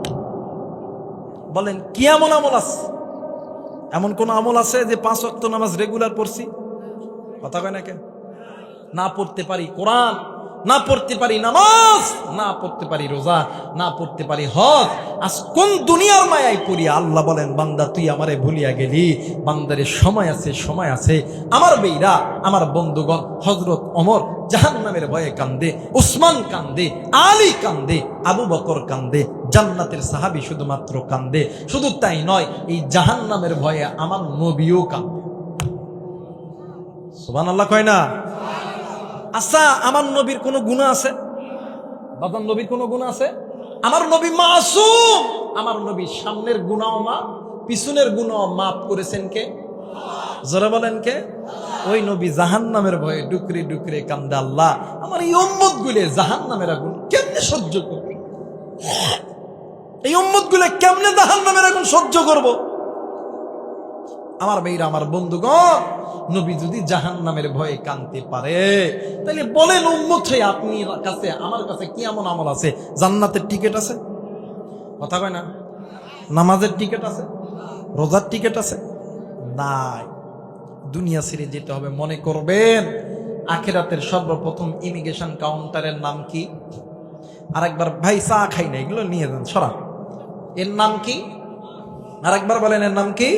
বলেন কি এমন আমল আছে? এমন কোন আমল আছে যে 5 ওয়াক্ত নামাজ রেগুলার পড়ছি? কথা কয় না কেন? না পড়তে পারি কোরআন, না পড়তে পারি নামাজ, না পড়তে পারি রোজা, না পড়তে পারি হজ, আজ কোন দুনিয়ার মায়ায় পড়ি? আল্লাহ বলেন, বান্দা তুই আমারে ভুলিয়া গেলি। বান্দারে সময় আছে, সময় আছে। আমার বেইরা, আমার বন্ধুগণ, হযরত ওমর জাহান্নামের ভয়ে কান্দে, উসমান কান্দে, আলী কান্দে, আবু বকর কান্দে, জান্নাতের সাহাবী শুধুমাত্র কান্দে। শুধু তাই নয়, এই জাহান্নামের ভয়ে আমার নবীও কান্দে। সুবহানাল্লাহ কয় না? আচ্ছা, আমার নবীর কোনো গুনাহ আছে? বাবা, নবীর কোনো গুনাহ আছে? আমার নবী মাসুম। আমার নবী সামনের গুনাহ মাফ, পিছনের গুনাহ মাফ করেছেন কে? জোরে বলেন কে? ওই নবী জাহান্নামের ভয়ে ডুকরে ডুকরে কান্দে, আল্লাহ আমার এই উম্মত গুলে জাহান্নামের আগুন কেমনে সহ্য করবে? এই উম্মত গুলে কেমনে জাহান্নামের আগুন সহ্য করব? আমার মেয়েরা, আমার বন্ধুগণ, নবী যদি জাহান্নামের ভয়ে কাঁদতে পারে, তাহলে বলেন উম্মত হয়ে আপনি কাছে, আমার কাছে কি এমন আমল আছে? জান্নাতের টিকিট আছে? কথা কয় না? নামাজের টিকিট আছে? রোজার টিকিট আছে? নাই। দুনিয়া ছেড়ে যেতে হবে। মনে করবেন আখিরাতের সর্বপ্রথম ইমিগ্রেশন কাউন্টারের নাম কি? আরেকবার, ভাই চা খাই না, এগুলো নিয়ে যান, সরা। এর নাম কি? আরেকবার বলেন, এর নাম কি?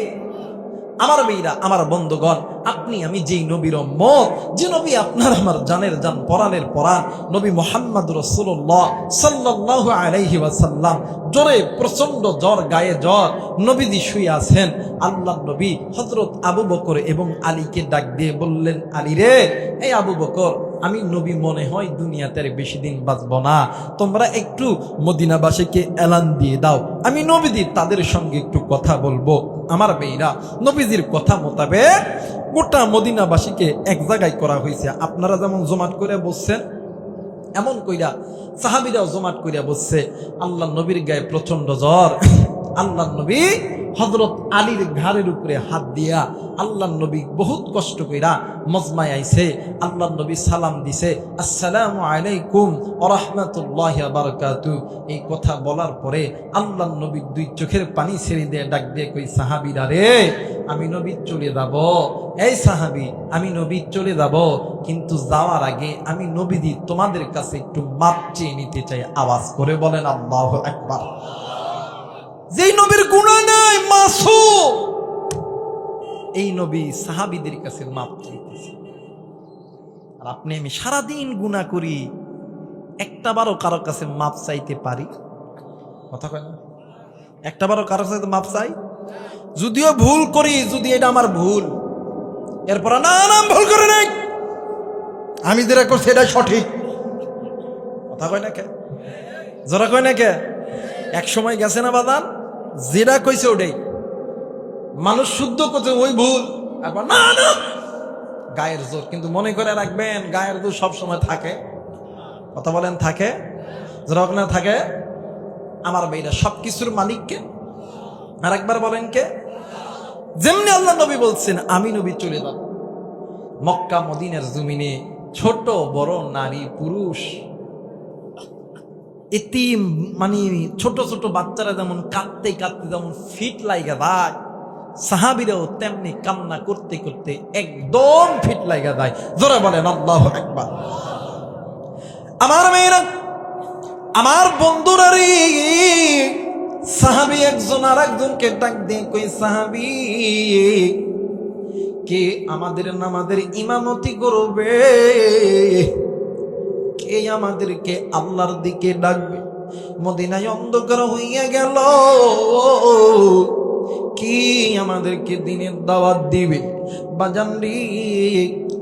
আমার মেয়েরা, আমার বন্ধুগণ, আপনি আমি যেই নবীর উম্মত, যে নবী আপনার আমার জানের জান, পরাণের পরাণ, নবী মুহাম্মদ রাসূলুল্লাহ সাল্লাল্লাহু আলাইহি ওয়াসাল্লাম, জ্বরে প্রচন্ড জ্বর, গায়ে জ্বর, নবীজি শুয়ে আছেন। আল্লাহর নবী হযরত আবু বকর এবং আলীকে ডাক দিয়ে বললেন, আলী রে, এই আবু বকর, আমি নবী মনে হয় দুনিয়াতে আর বেশি দিন বাঁচব না, তোমরা একটু মদিনাবাসীকে এলান দিয়ে দাও, আমি নবীজি তাদের সঙ্গে একটু কথা বলবো। আমার মেয়েরা, নবীজির কথা মোতাবেক গোটা মদিনাবাসীকে এক জায়গায় করা হয়েছে। আপনারা যেমন জমাট করে বসছেন, এমন কইরা সাহাবীরাও জমাট কইরা বসছে। আল্লাহ নবীর গায়ে প্রচন্ড জ্বর। আল্লাহ নবী হযরত আলীর ঘাড়ের উপরে হাত দিয়া আল্লাহ নবী বহুত কষ্ট কইরা মজমায় আইছে। আল্লাহ নবী সালাম দিছে, আসসালামু আলাইকুম ওয়া রাহমাতুল্লাহি ওয়া বারাকাতুহু। এই কথা বলার পরে আল্লাহ নবী দুই চোখের পানি ছেড়ে দিয়ে ডাক দিয়ে কই, সাহাবীরা রে, আমি নবী চলে যাব। এই সাহাবী, আমি নবী চলে যাব, কিন্তু যাওয়ার আগে আমি নবীজি তোমাদের কাছে একটু মাপ চেয়ে নিতে চাই। আওয়াজ করে বলেন আল্লাহু আকবার। যেই নবীর গুনাহ নাই, মাসুম, এই নবী সাহাবীদের কাছে মাপ চাইতেছে। আর আপনি আমি সারাদিন গুনাহ করি, একটাবারও কারো কাছে মাপ চাইতে পারি? কথা কয় না? একটাবারও কারো কাছে মাপ চাই? যদিও ভুল করি, যদি এটা আমার ভুল, এরপর না না ভুল করে নাই, আমি যেটা করছি এটা সঠিক। কথা কয় না কে? যারা কয় না কে? এক সময় গেছে না বাদান, যেটা কইছে ওটাই মানুষ শুদ্ধ করছে, ওই ভুল, একবার না না গায়ের জোর। কিন্তু মনে করে রাখবেন, গায়ের জোর সব সময় থাকে। কথা বলেন, থাকে? যারা না থাকে, আমার মেয়েরা সবকিছুর মালিককে। আর একবার বলেন কে? যেমনি আল্লাহ নবী বলছেন, আমি নবী চলে যাব। মক্কা মদিনার জমিনে ছোট বড়, নারী পুরুষ, এতিম, মানে ছোট ছোট বাচ্চারা যেমন কাঁদতে কাঁদতে যেমন ফিট লাগা যায়, সাহাবীরাও তেমনি কান্না করতে করতে একদম ফিট লাগা যায়। জোরে বলেন আল্লাহু আকবার। আমার মেয়েরা, আমার বন্ধুরা রে, সাহাবী একজন আর একজনকে ডাক দিয়ে কই, সাহাবী, কে আমাদের নামাজের ইমামতি করবে? কে আমাদেরকে আল্লাহর দিকে ডাকবে? মদিনায় অন্ধকার হইয়া গেল, কি আমাদেরকে দিনের দাওয়াত দিবে? বাজান রে,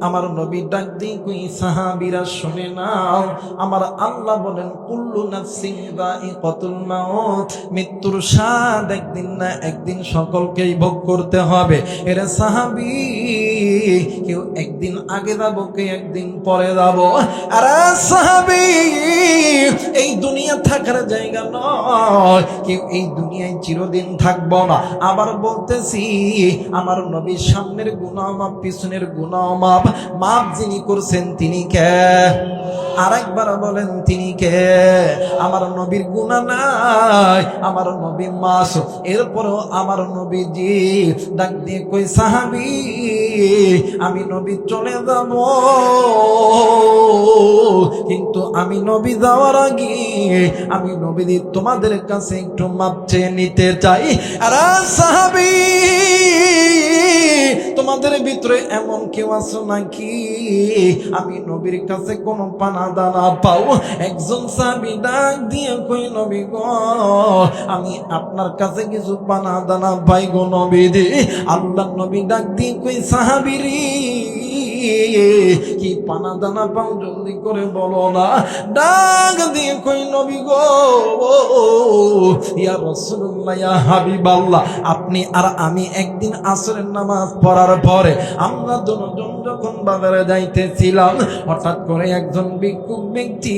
আমার নবী ডাক দিয়ে কই সাহাবীরা শুনে নাও, আমার আল্লাহ বলেন কুল্লু নাফসিন যায়িকাতুল মাউত, মৃত্যুর স্বাদ একদিন না একদিন সকলকেই ভোগ করতে হবে। এর সাহাবী, কেউ একদিন আগে যাব, কেউ একদিন পরে যাব। আর সাহাবী, এই দুনিয়া থাকার জায়গা নয়, কেউ এই দুনিয়ায় চিরদিন থাকবো না। আবার বলতেছি, আমার নবীর সামনের গুনাহ মাপ, পিছনের গুনাহ মাপ, মাপ যিনি করছেন তিনি কে? আরেকবার বলেন তিনি কে? আমার নবীর গুনাহ নাই, আমার নবী মাসুম। এরপরও আমার নবীজি ডাক দিয়ে কই সাহাবী, আমি নবী চলে যাব, কিন্তু আমি নবী যাওয়ার আগে আমি নবী তোমাদের কাছে একটু মাপ চেয়ে নিতে চাই। আর সাহাবী, তোমাদের ভিতরে এমন কেউ আছো নাকি আমি নবীর কাছে কোনো পানা দানা পাও? একজন সাহাবী ডাক দিয়ে কই নবী গো, আমি আপনার কাছে কিছু পানা দানা পাই গো নবীজি। আল্লাহ নবী ডাক দিয়ে কই সাহাবী রে, কি পানা দানা পাও জলদি করে বলো না। ডাক দিয়ে কই নবী গো, ইয়া রাসূলুল্লাহ, ইয়া হাবিবাল্লাহ, আপনি আর আমি একদিন আসরের নামাজ পড়ার পরে আমরা দুজন যখন বাজারে যাইতেছিলাম, হঠাৎ করে একজন ভিক্ষুক ব্যক্তি,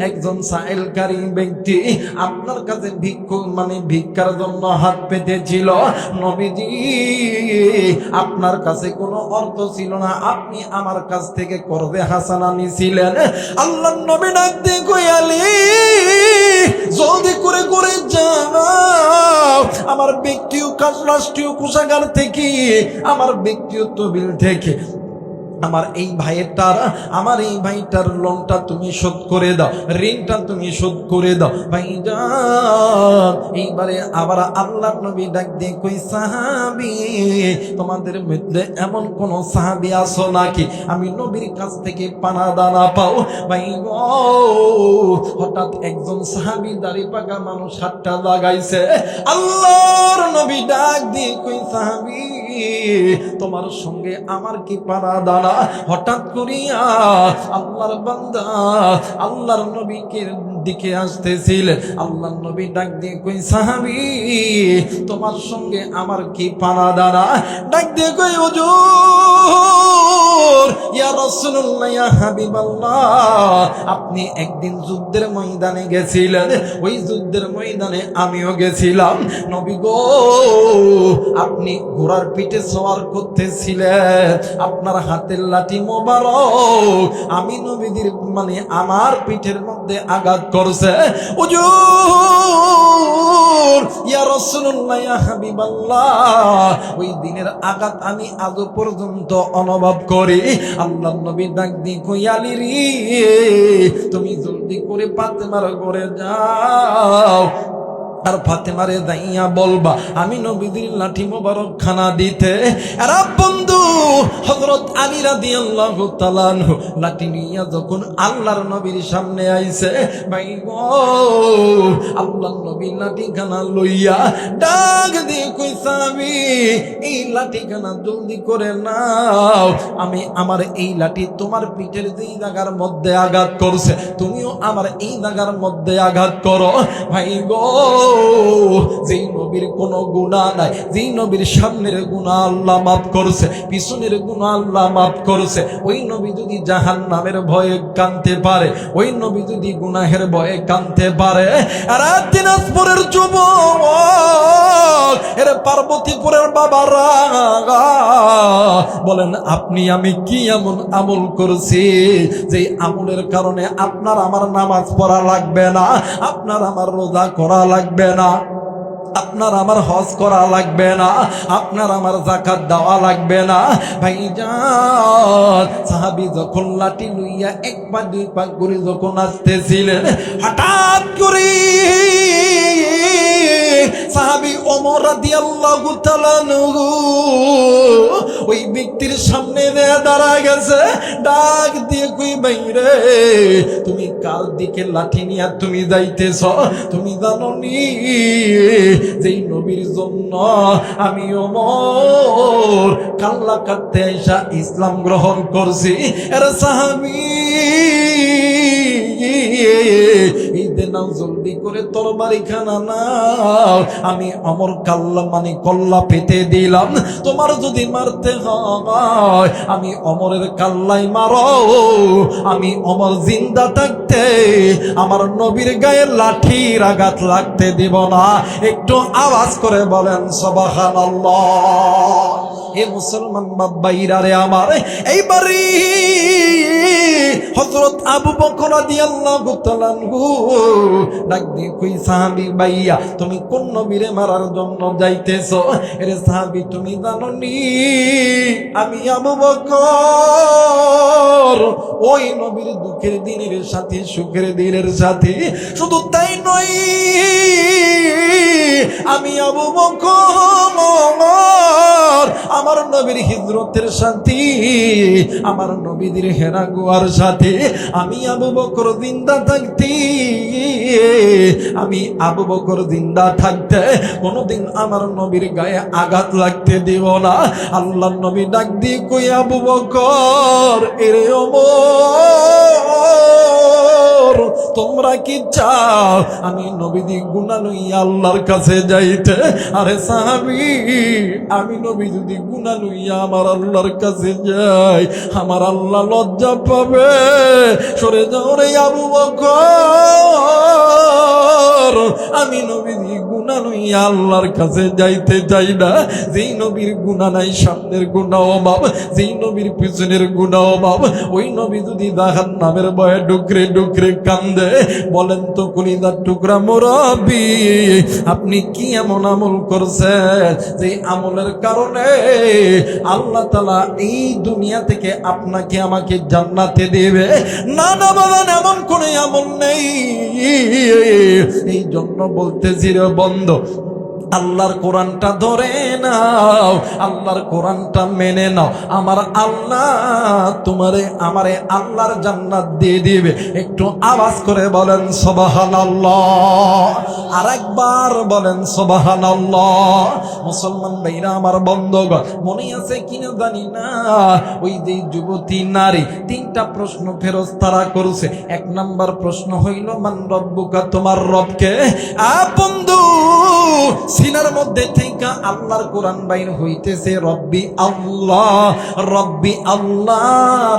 একজন সাইলকারী ব্যক্তি আপনার কাছে ভিক্ষুক মানে ভিক্ষার জন্য হাত পেতেছিল। নবীজি, আপনার কাছে কোনো অর্থ ছিল না, আপনি আমার কাছ থেকে করবে হাসানা নিছিলেন। আল্লাহ নবী ডাক দিয়ে কই আলী, জলদি করে করে যাও, আমার ব্যক্তিগত রাষ্ট্রীয় কোষাগার থেকে, আমার ব্যক্তিগত তহবিল থেকে আমার এই ভাইটার লোনটা তুমি শোধ করে দাও, ঋণটা তুমি শোধ করে দাও। ভাইজান, এইবারে আবার আল্লাহ নবী ডাক দিয়ে কই সাহাবী, তোমাদের মধ্যে এমন কোন সাহাবী আছো নাকি আমি নবীর কাছ থেকে পানা দানা পাও? ভাই গো, হঠাৎ একজন সাহাবী দাড়ি পাকা মানুষ হাতটা লাগাইছে। আল্লাহর নবী ডাক দিয়ে কই সাহাবী, তোমার সঙ্গে আমার কি পানা দানা? হঠাৎ করিয়া আল্লাহর বান্দা আল্লাহর নবীকে দিকে আসতেছিল। আল্লাহর নবী ডাক দিয়ে কই সাহাবী, তোমার সঙ্গে আমার কি পানা দানা? ডাক দিয়ে কই হুজুর, ইয়া রাসূলুল্লাহ, ইয়া হাবিবাল্লাহ, আপনি একদিন যুদ্ধের ময়দানে গেছিলেন, ওই যুদ্ধের ময়দানে আমিও গেছিলাম। নবী গো, আপনি ঘোড়ার পিঠে সওয়ার করতেছিলেন, আপনার হাতের লাঠি মোবারক আমি নবীদের মানে আমার পিঠের মধ্যে আঘাত করছে। হুজুর, ইয়া রাসূলুল্লাহ, ইয়া হাবিবাল্লাহ, ওই দিনের আঘাত আমি আজও পর্যন্ত অনুভব করি। আল্লাহর নবী ডাক দিয়ে কই আলী রে, তুমি জলদি করে ফাতেমার ঘরে যাও, আর ফাতেমারে দাইয়া বলবা আমি নবীদের লাঠি মোবারক খানা দিতে। আর বন্ধু হযরত আলী রাদিয়াল্লাহু তাআলা আনহু লাঠি নিয়ে যখন আল্লাহর নবীর সামনে আইছে, ভাই গো, আল্লাহর নবী লাঠি খানা লইয়া ডাক দিয়ে কই সাহাবী, এই লাঠি খানা জলদি করে নাও, আমি আমার এই লাঠি তোমার পিঠের যেই জায়গার মধ্যে আঘাত করছে তুমিও আমার এই জায়গার মধ্যে আঘাত করো। ভাই গো, যেই নবীর কোনো গুনাহ নাই, যেই নবীর সামনের গুনাহ আল্লাহ মাফ করছে, পিছনের গুনাহ আল্লাহ মাফ করছে, ওই নবী যদি জাহান্নামের ভয়ে কাঁদতে পারে, ওই নবী যদি গুনাহের ভয়ে কাঁদতে পারে, আর দিনাজপুরের যুবক, এর পার্বতীপুরের বাবারা বলেন, আপনি আমি কি এমন আমল করছি যে আমলের কারণে আপনার আমার নামাজ পড়া লাগবে না, আপনার আমার রোজা করা লাগবে না, আপনার আমার হজ করা লাগবে না, আপনার আমার যাকাত দেওয়া লাগবে না? ভাইজান, সাহাবী যখন লাঠি লইয়া এক পা দুই পা করে যখন আসতেছিলেন, হঠাৎ করে সাহাবী ওমর রাদিয়াল্লাহু তাআলা ওই ব্যক্তির সামনে দাঁড়ায় গেছে। ডাক দিয়ে কই, ভাই রে, তুমি কার দিকে লাঠি নিয়ে তুমি যাইতেছ? তুমি জানো নি যেই নবীর জন্য আমি ওমর কাল্লা কাটতে আইসা ইসলাম গ্রহণ করছি। এর সাহাবী ঈদে নাও, জলদি করে তরবারি খানা নাও, আমি অমর কাল্লা মানে কল্লা পেতে দিলাম। তোমার যদি মারতে হয় আমি অমরের কাল্লাই মারো, আমি অমর জিন্দা থাকতে আমার নবীর গায়ে লাঠির আঘাত লাগতে দিব না। একটু আওয়াজ করে বলেন সুবহানাল্লাহ। হে মুসলমান বাবাইরা রে আমার, এইবারই হযরত আবু বকর রাদিয়াল্লাহু তাআলা আনহু ডাক দিয়ে কই, সাহাবী ভাইয়া তুমি কোন নবীরে মারার জন্য যাইতেছো? এরে সাহাবী তুমি জানো নি আমি আবু বকর ওই নবীর দুঃখের দিনের সাথে সুখের দিনের সাথে। শুধু তাই নয়, আমি আবু বকর আমার নবীর হিজরতের সাথী, আমার নবীদের হেরা গোয়ার সাথে আমি আবু বকর জিন্দা থাকতে, আমি আবু বকর জিন্দা থাকতে কোনদিন আমার নবীর গায়ে আঘাত লাগতে দিব না। আল্লাহর নবী ডাক দিয়ে কই, আবু বকর এরে ওমর তোমরা কি চাও আমি নবীদি গুনাহ লইয়া আল্লাহর কাছে যাইতে? আরে সাহাবী আমি নবী যদি গুনাহ লইয়া আমার আল্লাহর কাছে যাই আমার আল্লাহ লজ্জা পাবে। সরে যাও রে আবু বকর, আমি নবীদি গুনাহ লইয়া আল্লাহর কাছে যাইতে চাই না। যেই নবীর গুনাহ নাই সামনের গুনাহ মাপ, যেই নবীর পিছনের গুনাহ মাপ, ওই নবী যদি জাহান্নামের ভয়ে ডুকরে ডুকরে কান্দে, বলেন তো কলিজার টুকরা মুরাব্বি আপনি কি এমন আমল করছেন যে আমলের কারণে আল্লাহ তাআলা এই দুনিয়া থেকে আপনাকে আমাকে জান্নাতে দেবে? না না বলেন, এমন কোন আমল নেই। এই জন্য বলতেছি রে বন্ধু, আল্লাহর কোরআনটা ধরে নাও, আল্লাহর কোরআনটা মেনে নাও, আমার আল্লাহ তোমারে আমারে আল্লাহর জান্নাত দিয়ে দিবে। একটু আওয়াজ করে বলেন সুবহানাল্লাহ, আরেকবার বলেন সুবহানাল্লাহ। মুসলমান ভাইরা আমার বন্ধুগণ, মনে আছে কিনা জানি না, ওই যে যুবতী নারী তিনটা প্রশ্ন ফেরেশতারা করছে। এক নাম্বার প্রশ্ন হইল মান রব্বুকা, তোমার রবকে? বন্ধু সিনার মধ্যে থেকে আল্লাহর কোরআন বাইর হইতেছে, রব্বি আল্লাহ রব্বি আল্লাহ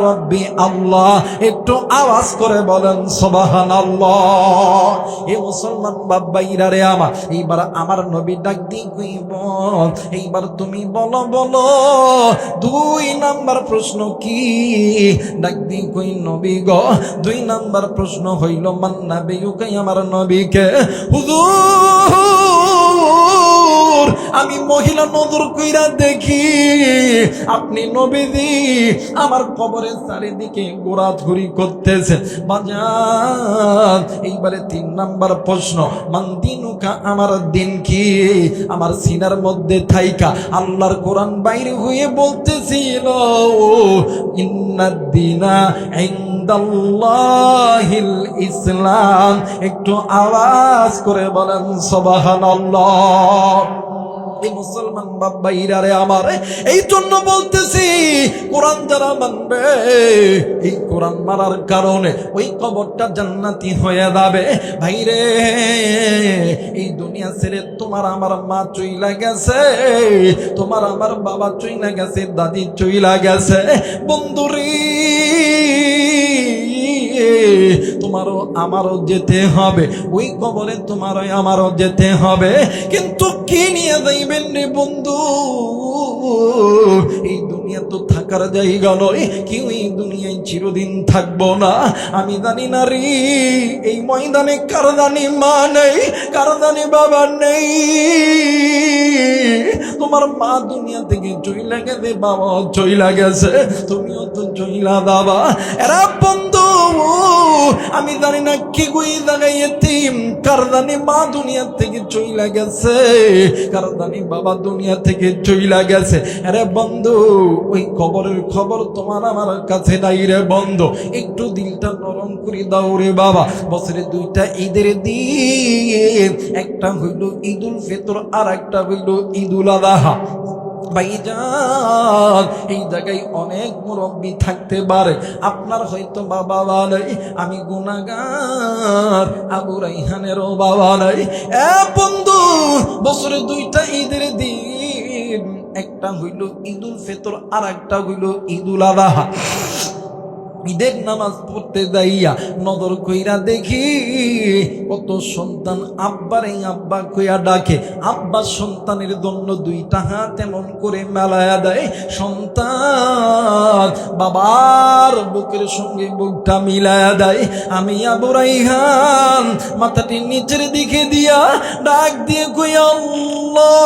রব্বি আল্লাহ। একটু আওয়াজ করে বলেন সুবহানাল্লাহ। এ মুসলমান বাবাইরা রে আমার, এইবার আমার নবী ডাক দি কইব, এইবার তুমি বলো বলো দুই নাম্বার প্রশ্ন কি? ডাক দি কই, নবী গো দুই নাম্বার প্রশ্ন হইল মান নাবিয়ুকা, আমার নবীকে? হুজুর আমি মহিলা নজর কইরা দেখি আপনি নবীজি আমার কবরের চারিদিকে ঘোরাঘুরি করতেছেন। বাজান এইবারে তিন নাম্বার প্রশ্ন মান দিনুকা, আমার দিন কি? আমার সিনার মধ্যে থাইকা আল্লাহর কোরআন বাইরে হয়ে বলতেছিল ইন্নাদ দীনা ইনদাল্লাহিল ইসলাম। একটু আওয়াজ করে বলেন সুবহানাল্লাহ। এই মুসলমান বাবাইরা রে আমার, এই জন্য বলতেছি কোরআন যারা মানবে, এই কোরআন মানার কারণে ওই কবরটা জান্নাতি হয়ে যাবে। ভাইরে এই দুনিয়া ছেড়ে তোমার আমার মা চইলা গেছে, তোমার আমার বাবা চইলা গেছে, দাদি চইলা গেছে। বন্ধুরি তোমারও আমারও যেতে হবে ওই কবরে, তোমারও আমারও যেতে হবে। কিন্তু কি নিয়ে যাইবেন রে বন্ধু? এই দুনিয়া তো থাকার জায়গা নয়, কেউ এই দুনিয়ায় চিরদিন থাকবো না। আমি জানি না রে এই ময়দানে কার জানি মা নেই, কার জানি বাবা নেই। তোমার মা দুনিয়া থেকে চইলা গেছে, বাবা চইলা গেছে, তুমিও তো চইলা যাবা। এরা বন্ধু আমি জানি না কি কই জায়গায় এতিম কার জানি মা দুনিয়া থেকে চইলা গেছে, কার জানি বাবা দুনিয়া থেকে চইলা গেছে। আরে বন্ধু, ওই খবরের খবর তোমার আমার কাছে নাই রে বন্ধু, একটু দিলটা নরম করে দাও রে বাবা। বছরে দুইটা ঈদের দিন, একটা হইল ঈদুল ফিতর আর একটা হইল ঈদুল আযহা। ভাইজান, এই জায়গায় অনেক মুরব্বী থাকতে পারে, আপনার হয়তো বাবা নাই, আমি গুনাহগার আবু রাইহানেরও বাবা নাই। এ বন্ধু, বছরে দুইটা ঈদের দিন, একটা হইল ঈদুল ফিতর আর একটা হইল ঈদুল আযহা। ঈদের নামাজ পড়তে যাইয়া নজর কইরা দেখি কত সন্তান আব্বারে আব্বা কইয়া ডাকে, আব্বা সন্তানের জন্য দুইটা হাত এমন করে মেলায়া দেয়, সন্তান বাবার বুকের সঙ্গে বুকটা মিলায়া দেয়। আমি আবু রাইহান মাথাটি নিচের দিকে দিয়া ডাক দিয়ে কইয়া আল্লাহ,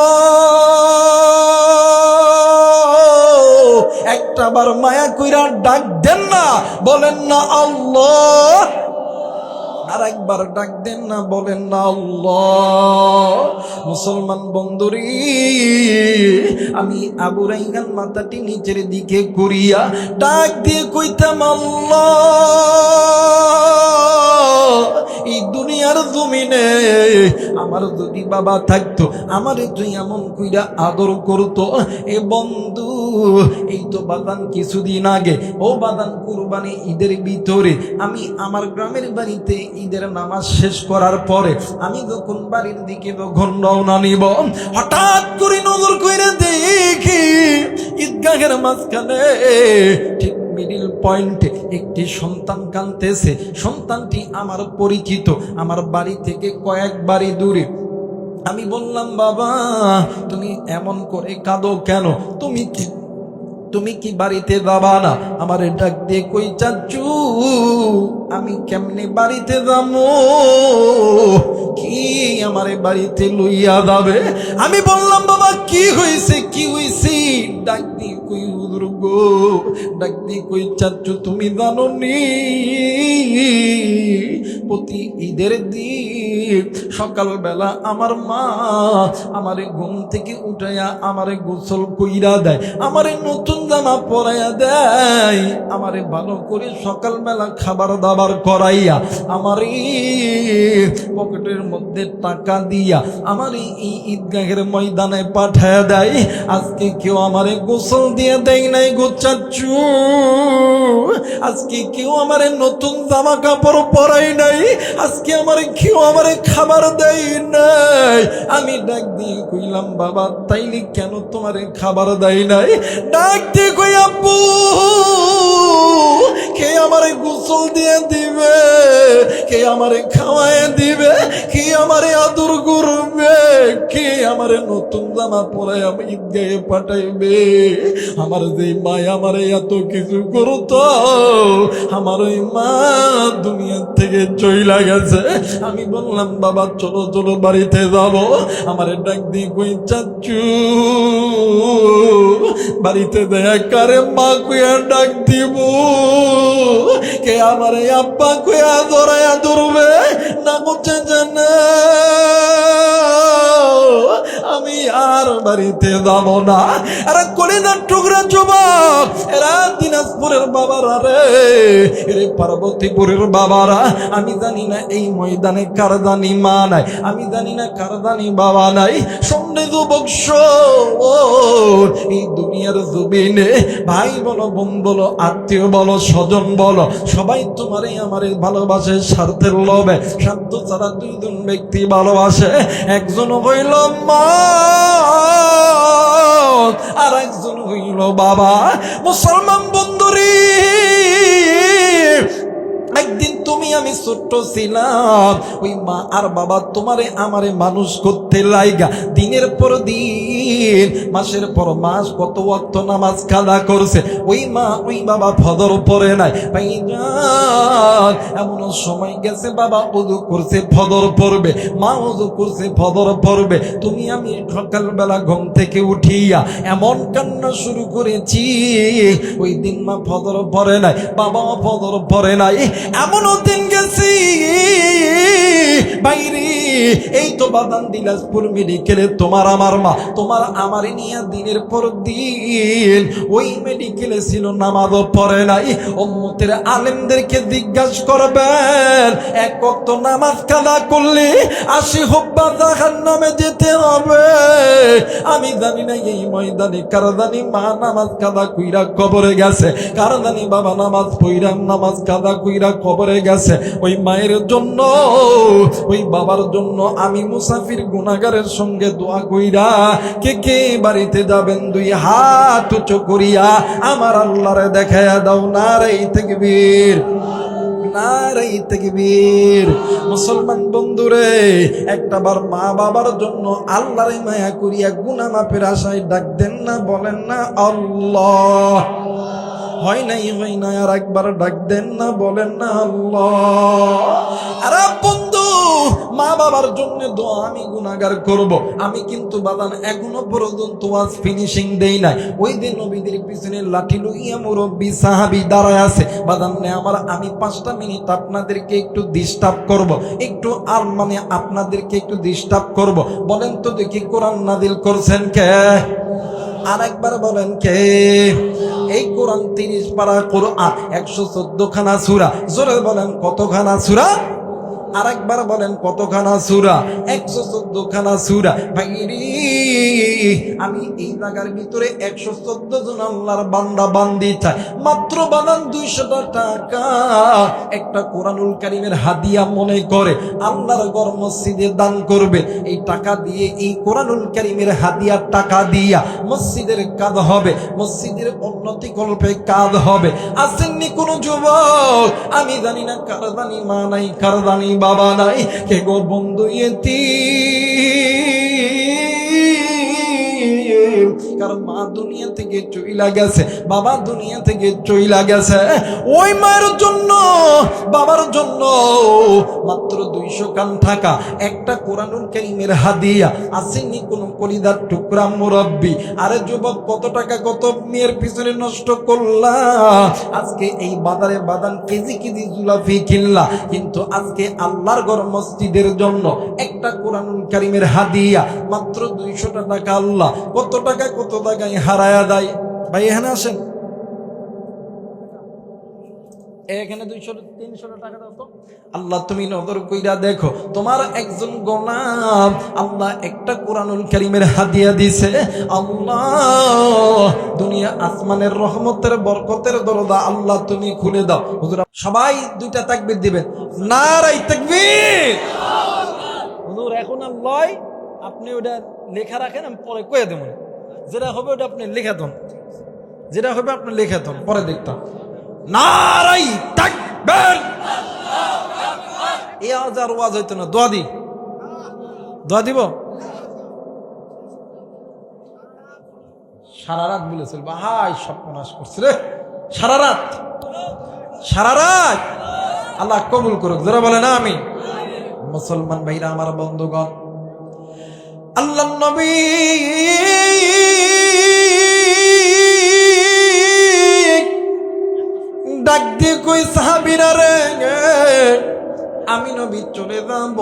একটা বার মায়া কইরা ডাক দেন না, বলেন না আল্লাহ। আর একবার ডাক দেন না, বলেন না আল্লাহ। মুসলমান বন্ধুরি, আমি আবু রাইহান মাথাটি নিচের দিকে করিয়া ডাক দিয়ে কইতাম আল্লাহ, এই দুনিয়ার জমিনে আমার যদি বাবা থাকতো, আমারে তুই এমন কইরা আদর করতো। এ বন্ধু, এই তো বাদান কিছুদিন আগে, ও বাদান কুরবানি ঈদের ভিতরে আমি আমার গ্রামের বাড়িতে ঈদের নামাজ শেষ করার পরে আমি যখন বাড়ির দিকে যখন রওনা নিব, হঠাৎ করে নজর কইরা দেখি ঈদগাহের মাঝখানে ঠিক মিডিল পয়েন্টে একটি সন্তান কাঁদতেছে। সন্তানটি আমার পরিচিত, আমার বাড়ি থেকে কয়েক বাড়ি দূরে। আমি বললাম, বাবা তুমি এমন করে কাঁদো কেন? তুমি কি বাড়িতে যাবা না? আমারে ডাক দিয়ে কই, চাচু আমি কেমনে বাড়িতে যাবো, কি আমারে বাড়িতে লইয়া যাবে? আমি বললাম, বাবা কি হইছে, কি হইছে? ডাক দিয়ে কই, হুজুর গো, ডাক দিয়ে কই, চাচু তুমি জানো নি প্রতি ঈদের দিন সকালবেলা আমার মা আমারে ঘুম থেকে উঠাইয়া আমারে গোসল কইরা দেয়, আমারে নতুন জামা পরাইয়া দেয়, আমারে ভালো করে সকালবেলা খাবার দাবার করাইয়া আমারে পকেটের মধ্যে টাকা দিয়া আমার এই ঈদগাহের ময়দানে পাঠায় দেয়। আজকে কেউ আমারে গোসল দিয়ে দেয় নাই গো চাচু, আজকে কেউ আমারে নতুন জামা কাপড় পরাই নাই, আজকে আমারে কেউ আমারে খাবার দেয় নাই। আমি ডাক দিয়ে কইলাম, বাবা তাইলে কেন তোমারে খাবার দেয় নাই? ডাক দিয়ে কই, আব্বু কে আমারে গোসল দিয়ে দিবে, কে আমারে খাওয়ায় দিবে, কে আমারে আদর করবে, কে আমারে নতুন জামা পরায় আমি ঈদগাহে পাঠাইবে? আমার যে মা আমারে এত কিছু করতো, আমার ওই মা দুনিয়া থেকে চইলা গেছে। আমি বললাম, বাবা চলো চলো বাড়িতে যাব। আমারে ডাক দিয়ে কই, চাচু বাড়িতে দেয়া কারে মা কইয়া ডাক দিব, কে আমারে আব্বা কইয়া ধরাইয়া ধরবে না? বুঝে জানা আমি আর বাড়িতে যাব না। আরে কলিজার টুকরা যুবক, এরা দিনাজপুরের বাবারা রে, এরে পার্বতীপুরের বাবারা, আমি জানি না এই ময়দানে কার জানি মা নাই, আমি জানি না কার জানি বাবা নাই। সন্ধ্যে যুবক এই দুনিয়ার জমিনে ভাই বলো, বোন বলো, আত্মীয় বলো, স্বজন বলো, সবাই তোমারে আমারে ভালোবাসে স্বার্থের লোভে। স্বার্থ ছাড়া দুইজন ব্যক্তি ভালোবাসে, একজন হইল মা আর একজন হইল বাবা। মুসলমান বন্ধুরি, একদিন তুমি আমি ছোট্ট ছিলাম, ওই মা আর বাবা তোমারে আমারে মানুষ করতে লাইগা দিনের পর দিন, মাসের পর মাস কত ওয়াক্ত নামাজ কাদা করছে। ওই মা ওই বাবা ফজর পড়ে নাই। ভাইজান, এমন সময় গেছে বাবা ওযু করছে ফজর পড়বে, মা ওযু করছে ফজর পড়বে, তুমি আমি সকালবেলা ঘুম থেকে উঠিয়া এমন কান্না শুরু করেছি। ওই দিন মা ফজর পড়ে নাই, বাবা ফজর পড়ে নাই। এমন দিন গেছি বাইরে, এই তো বাদান দিনাজপুর মেডিকেলে তোমার আমার মা, তোমার আমার নিয়ে দিনের পর দিন ওই মেডিকেলে ছিল, নামাজও পড়ে নাই। উম্মতের আলেমদেরকে জিজ্ঞাসা করবেন, এক ওয়াক্ত নামাজ কাদা করলে 80 হুব্বা জাহান্নামে যেতে হবে। আমি জানি না এই ময়দানে কার জানি মা নামাজ কাদা কইরা কবরে গেছে, কার জানি বাবা নামাজ পড়া নামাজ কাদা কইরা কবরে গেছে। ওই মায়ের জন্য, ওই বাবার জন্য আমি মুসাফির গুনাহগারের সঙ্গে দোয়া কইরা কে কে বাড়িতে যাবেন? 2 হাত উঁচু করিয়া আমার আল্লাহরে দেখায়া দাও। নারে তাকবীর, নারে তাকবীর। মুসলমান বন্ধুরে, একটাবার মা বাবার জন্য আল্লাহরে মায়া করিয়া গুনাহ মাফের আশায় ডাক দেন না, বলেন না আল্লাহ। হয় নাই হয় নাই, আর একবার ডাক দেন না, বলেন না আল্লাহ। আরে বন্ধু, মা বাবার জন্য দোয়া আমি গুনাহগার করব। আমি কিন্তু বাদান এখনো পর্যন্ত ওয়াজ ফিনিশিং দেই নাই। ওই দিন নবীদের পিছনে লাঠি লইয়া মুরব্বী সাহাবী দাঁড়ায় আছে। বাদান নে আমার, আমি 5টা মিনিট আপনাদেরকে একটু ডিস্টার্ব করব, একটু আর মানে আপনাদেরকে একটু ডিস্টার্ব করব। বলেন তো দেখি, কোরআন নাযিল করছেন কে? আর একবার বলেন কে? এই কোরআন 30 পারা কোরআন, 114 খানা সূরা। জোরে বলেন কতখানা সূরা? আর একবার বলেন কতখানা সূরা? 114 খানা সূরা। ভাইরি, আমি এই জায়গার ভিতরে 114 জন আল্লাহর বান্দা বান্দি চাই। মাত্র বানান 200 টাকা একটা কোরআনুল কারীমের হাদিয়া মনে করে আল্লাহর ঘর মসজিদে দান করবে। এই টাকা দিয়ে, এই কোরআনুল কারীমের হাদিয়ার টাকা দিয়া মসজিদের কাজ হবে, মসজিদের উন্নতি কল্পে কাজ হবে। আসেননি কোন যুবক? আমি জানি না কার জানি মা নাই, কার জানি বাবা নাই, কে গো বন্ধু ইতিম, কার মা দুনিয়া থেকে চইলা গেছে, বাবা দুনিয়া থেকে চইলা গেছে। ওই মায়ের জন্য, বাবার জন্য মাত্র 200 কান টাকা একটা কোরআনুল কারীমের হাদিয়া। আসেনি কোন কলিদার টুকরা মুরব্বী? আরে যুবক, কত টাকা কত মেয়ের পিছনে নষ্ট করলা। আজকে এই বাজারে বাদান কেজি কেজি জুলাফি কিনলা, কিন্তু আজকে আল্লাহর ঘর মসজিদের জন্য একটা কোরআনুল কারীমের হাদিয়া মাত্র 200 টাকা। আল্লাহ কত টাকা কত টাকায় হারায়া দেয়। ভাই এখানে আসেন, এখানে 200-300 টাকা দাও তো। আল্লাহ তুমি নজর কইরা দেখো, তোমার একজন গোলাম আল্লাহ একটা কোরআনুল কারীমের হাদিয়া দিছে। আল্লাহ দুনিয়া আসমানের রহমতের বরকতের দরজা আল্লাহ তুমি খুলে দাও। হুজুর সবাই 2টা তাকবীর দিবেন, নারে তাকবীর। হুজুর এখন আল্লাহ, আপনি ওটা লেখা রাখেন, আমি পরে কয়ে দেব। যেটা হবে ওটা আপনি লেখা দেন, যেটা হবে আপনি লেখা দেন, পরে দেখতাম। নারাই তাকবীর। এই আওয়াজ আর ওয়াজ হইতো না। দোয়া দি, দোয়া দিব। সারা রাত বলেছিল, ভাই সর্বনাশ করছে রে, সারা রাত, সারা রাত। আল্লাহ কবুল করুক, যারা বলে না আমি। মুসলমান ভাইরা আমার, বন্ধুগণ, আল্লাহ নবী ডাক দিয়ে কই সাহাবীরা রে, আমি নবী চলে যাব,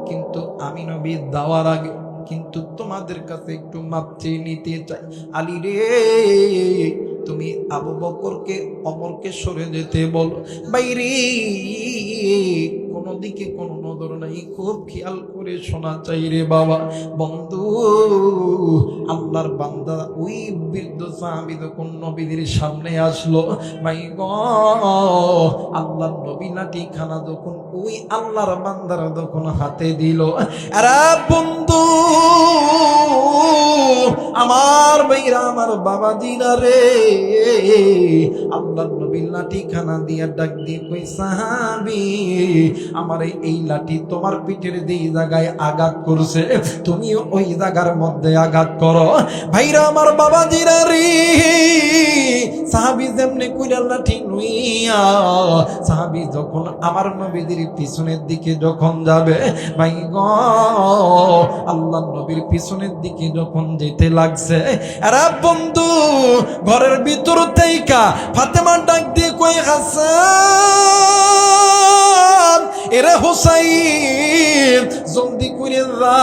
কিন্তু আমি নবী যাওয়ার আগে কিন্তু তোমাদের কাছে একটু মাপ চেয়ে নিতে চাই। আলী রে, তুমি আবু বকরকে ওমরকে সরে যেতে বলো। বাইরে কোন দিকে কোনো নজর নাই, খুব খেয়াল করে শোনা চাই রে বাবা। বন্ধু, আল্লাহর বান্দা ওই বৃদ্ধ সাহাবী যখন নবীদের সামনে আসলো, ভাই গো, আল্লাহর নবী লাঠি খানা যখন ওই আল্লাহর বান্দারা যখন হাতে দিল, আরে বন্ধু আমার ভাইরা, আমার বাবা দিনা রে, আল্লাহর নবী লাঠি খানা দিয়া ডাক দিয়ে কই সাহাবী, আমার এই লাঠি তোমার পিঠের যেই জায়গায় আঘাত করছে, তুমি ওই জায়গার মধ্যে আঘাত করো। ভাইরা আমার, বাবা দিনা রে, সাহাবী যেমনি কইরা লাঠি লইয়া সাহাবী যখন আমার নবীদের পিছনের দিকে যখন যাবে, ভাই গো, আল্লাহর নবীর পিছনের দিকে যখন যেতে লাগছে, আরে বন্ধু, ঘরের ভিতর থেকে ফাতেমা ডাক দিয়ে কই হাসান, এরে হুসাইন জলদি করে যা,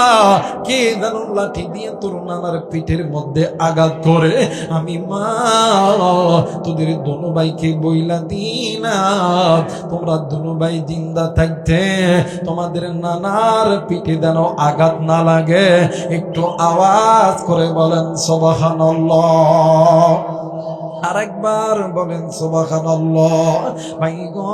কে জানো লাঠি দিয়ে তোর নানার পিঠের মধ্যে আঘাত করে। আমি মা তোদের দোনো ভাইকে বইলা দিনা, তোমরা দোনো ভাই জিন্দা থাকতে তোমাদের নানার পিঠে যেন আঘাত না লাগে। একটু আওয়াজ করে বলেন সুবহানাল্লাহ। আরেকবার বলেন সুবহানাল্লাহ। ভাই গো,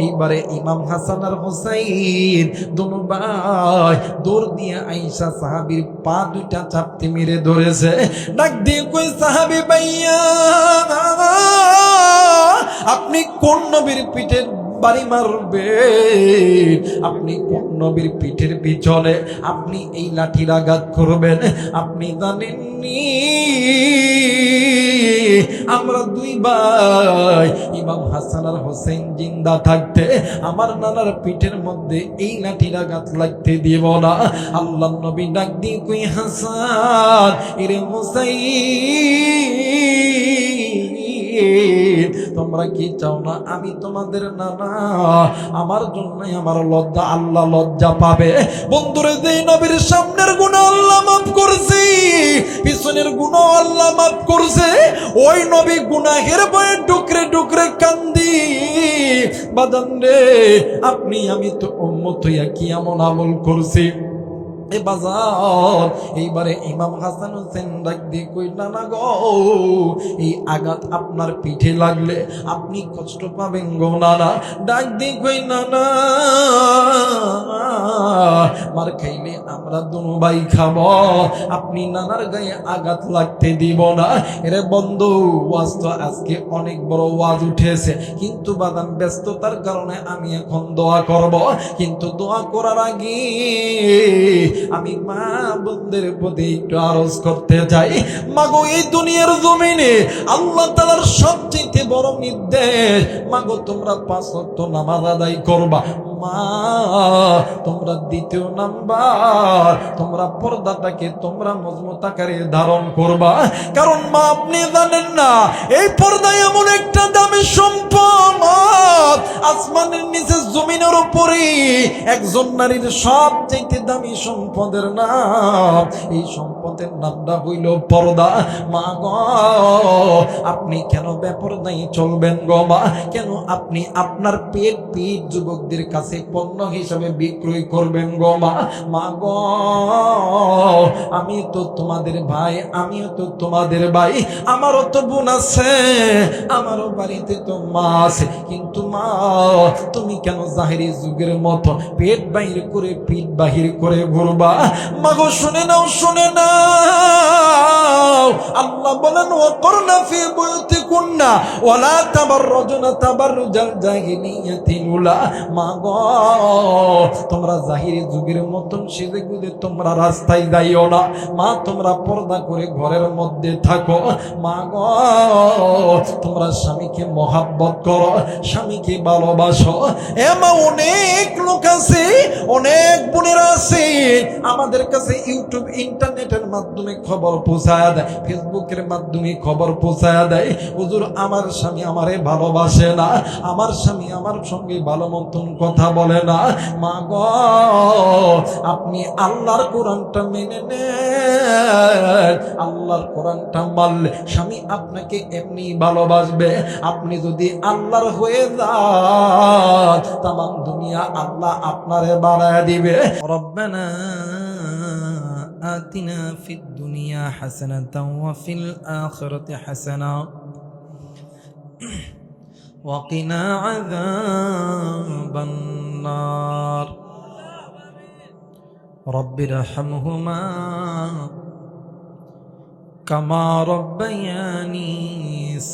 এইবারে ইমাম হাসান আর হুসাইন দোনো ভাই দৌড় দিয়ে আয়েশা সাহাবীর পা দুইটা চাপতে মেরে ধরেছে। ডাক দিয়ে কই সাহাবী ভাইয়া, আপনি কোন নবীর পিঠের বাড়ি মারবেন? আপনি কোন নবীর পিঠের পিছনে আপনি এই লাঠির আঘাত করবেন? আপনি জানেননি আমরা দুই ভাই ইমাম হাসান আর হোসেন জিন্দা থাকতে আমার নানার পিঠের মধ্যে এই লাঠির আঘাত লাগতে দিব না। আল্লাহ নবী ডাক দিয়ে কই হাসান এরে হোসেন, তোমরা কি চাও না আমি তোমাদের নানা? আমার জন্যই আমার লজ্জা, আল্লাহ লজ্জা পাবে। বন্ধুরে, যে নবীর সামনের গুনাহ আল্লাহ মাফ করছে, পিছনের গুনাহ আল্লাহ মাফ করছে, ওই নবী গুনাহের ভয়ে ডুকরে ডুকরে কান্দি। বাজান রে, আপনি আমি তো উম্মত হইয়া কি এমন আমল করছি? এইবারে ইমাম হাসান হোসেন ডাক দিয়ে কই নানা গো, এই আঘাত আপনার পিঠে লাগলে আপনি কষ্ট পাবেন গো নানা। ডাক দিয়ে কই নানা, মার খাইলে আমরা দুনো ভাই খাব, আপনি নানার গায়ে আঘাত লাগতে দিব না। এরে বন্ধু, ওয়াজ তো আজকে অনেক বড় ওয়াজ উঠেছে, কিন্তু বাদাম ব্যস্ততার কারণে আমি এখন দোয়া করব। কিন্তু দোয়া করার আগে আমি মা বোনদের প্রতি একটু আরজ করতে চাই। মাগো, এই দুনিয়ার জমিনে আল্লাহ তাআলার সবচেয়ে বড় নির্দেশ, মাগো তোমরা 5 ওয়াক্ত নামাজ আদায় করবা। মা, তোমরা দ্বিতীয় নাম্বার তোমরা পর্দাটাকে তোমরা মজবুত আকারে ধারণ করবা। কারণ মা, আপনি জানেন না এই পর্দা এমন একটা দামি সম্পদ, আসমানের নিচে জমিনের উপরে একজন নারীর সবচেয়ে দামি সম্পদের নাম, এই সম্পদের নামটা হইল পর্দা। মা গো, আপনি কেন বেপরদাই চলবেন গো মা? কেন আপনি আপনার পেট যুবকদের কাছে পণ্য হিসাবে বিক্রয় করবেন গো মা? মা গো, আমি তো তোমাদের ভাই, আমিও তো তোমাদের ভাই, আমারও তো বোন আছে, আমারও বাড়িতে তো মা আছে, কিন্তু মা তুমি কেন জাহেরি যুগের মতো পেট বাহির করে পিঠ বাহির করে ঘুরবা? মাগো শুনে নাও, শুনে নাও, আল্লাহ বলেন ওয়াকরনা ফি বুয়ুতিকুন্না ওয়ালা তাবাররুজনা তাবাররুজাল জাহিলিয়াতিল উলা। মাগো, তোমরা জাহিরি যুগের মতন সেজে গুজে তোমরা রাস্তায় যাইও না। মা, তোমরা পর্দা করে ঘরের মধ্যে থাকো। মা গো, তোমরা স্বামীকে মহাব্বত করো, স্বামীকে ভালোবাসো। এমন অনেক লোক আছে, অনেক বোনেরা আছে আমাদের কাছে ইউটিউব ইন্টারনেটের মাধ্যমে খবর পৌঁছায় দেয়, ফেসবুকের মাধ্যমে খবর পৌঁছায় দেয়, হুজুর আমার স্বামী আমারে ভালোবাসে না, আমার স্বামী আমার সঙ্গে ভালো মতন কথা বলে না। মা গো, আপনি আল্লাহর কোরআনটা মেনে নেন, আল্লাহর কোরআনটা মানলে স্বামী আপনাকে এমনি ভালোবাসবে। আপনি যদি আল্লাহর হয়ে যান, তামাম দুনিয়া আল্লাহ আপনারে বাড়ায় দিবে। রব্বানা আতিনা ফিদ দুনিয়া হাসানাতাও ওয়া ফিল আখিরাতি হাসানা ওয়া কিনা আযাবান নার। রব্বিরহামহুমা কামা রব্বায়ানি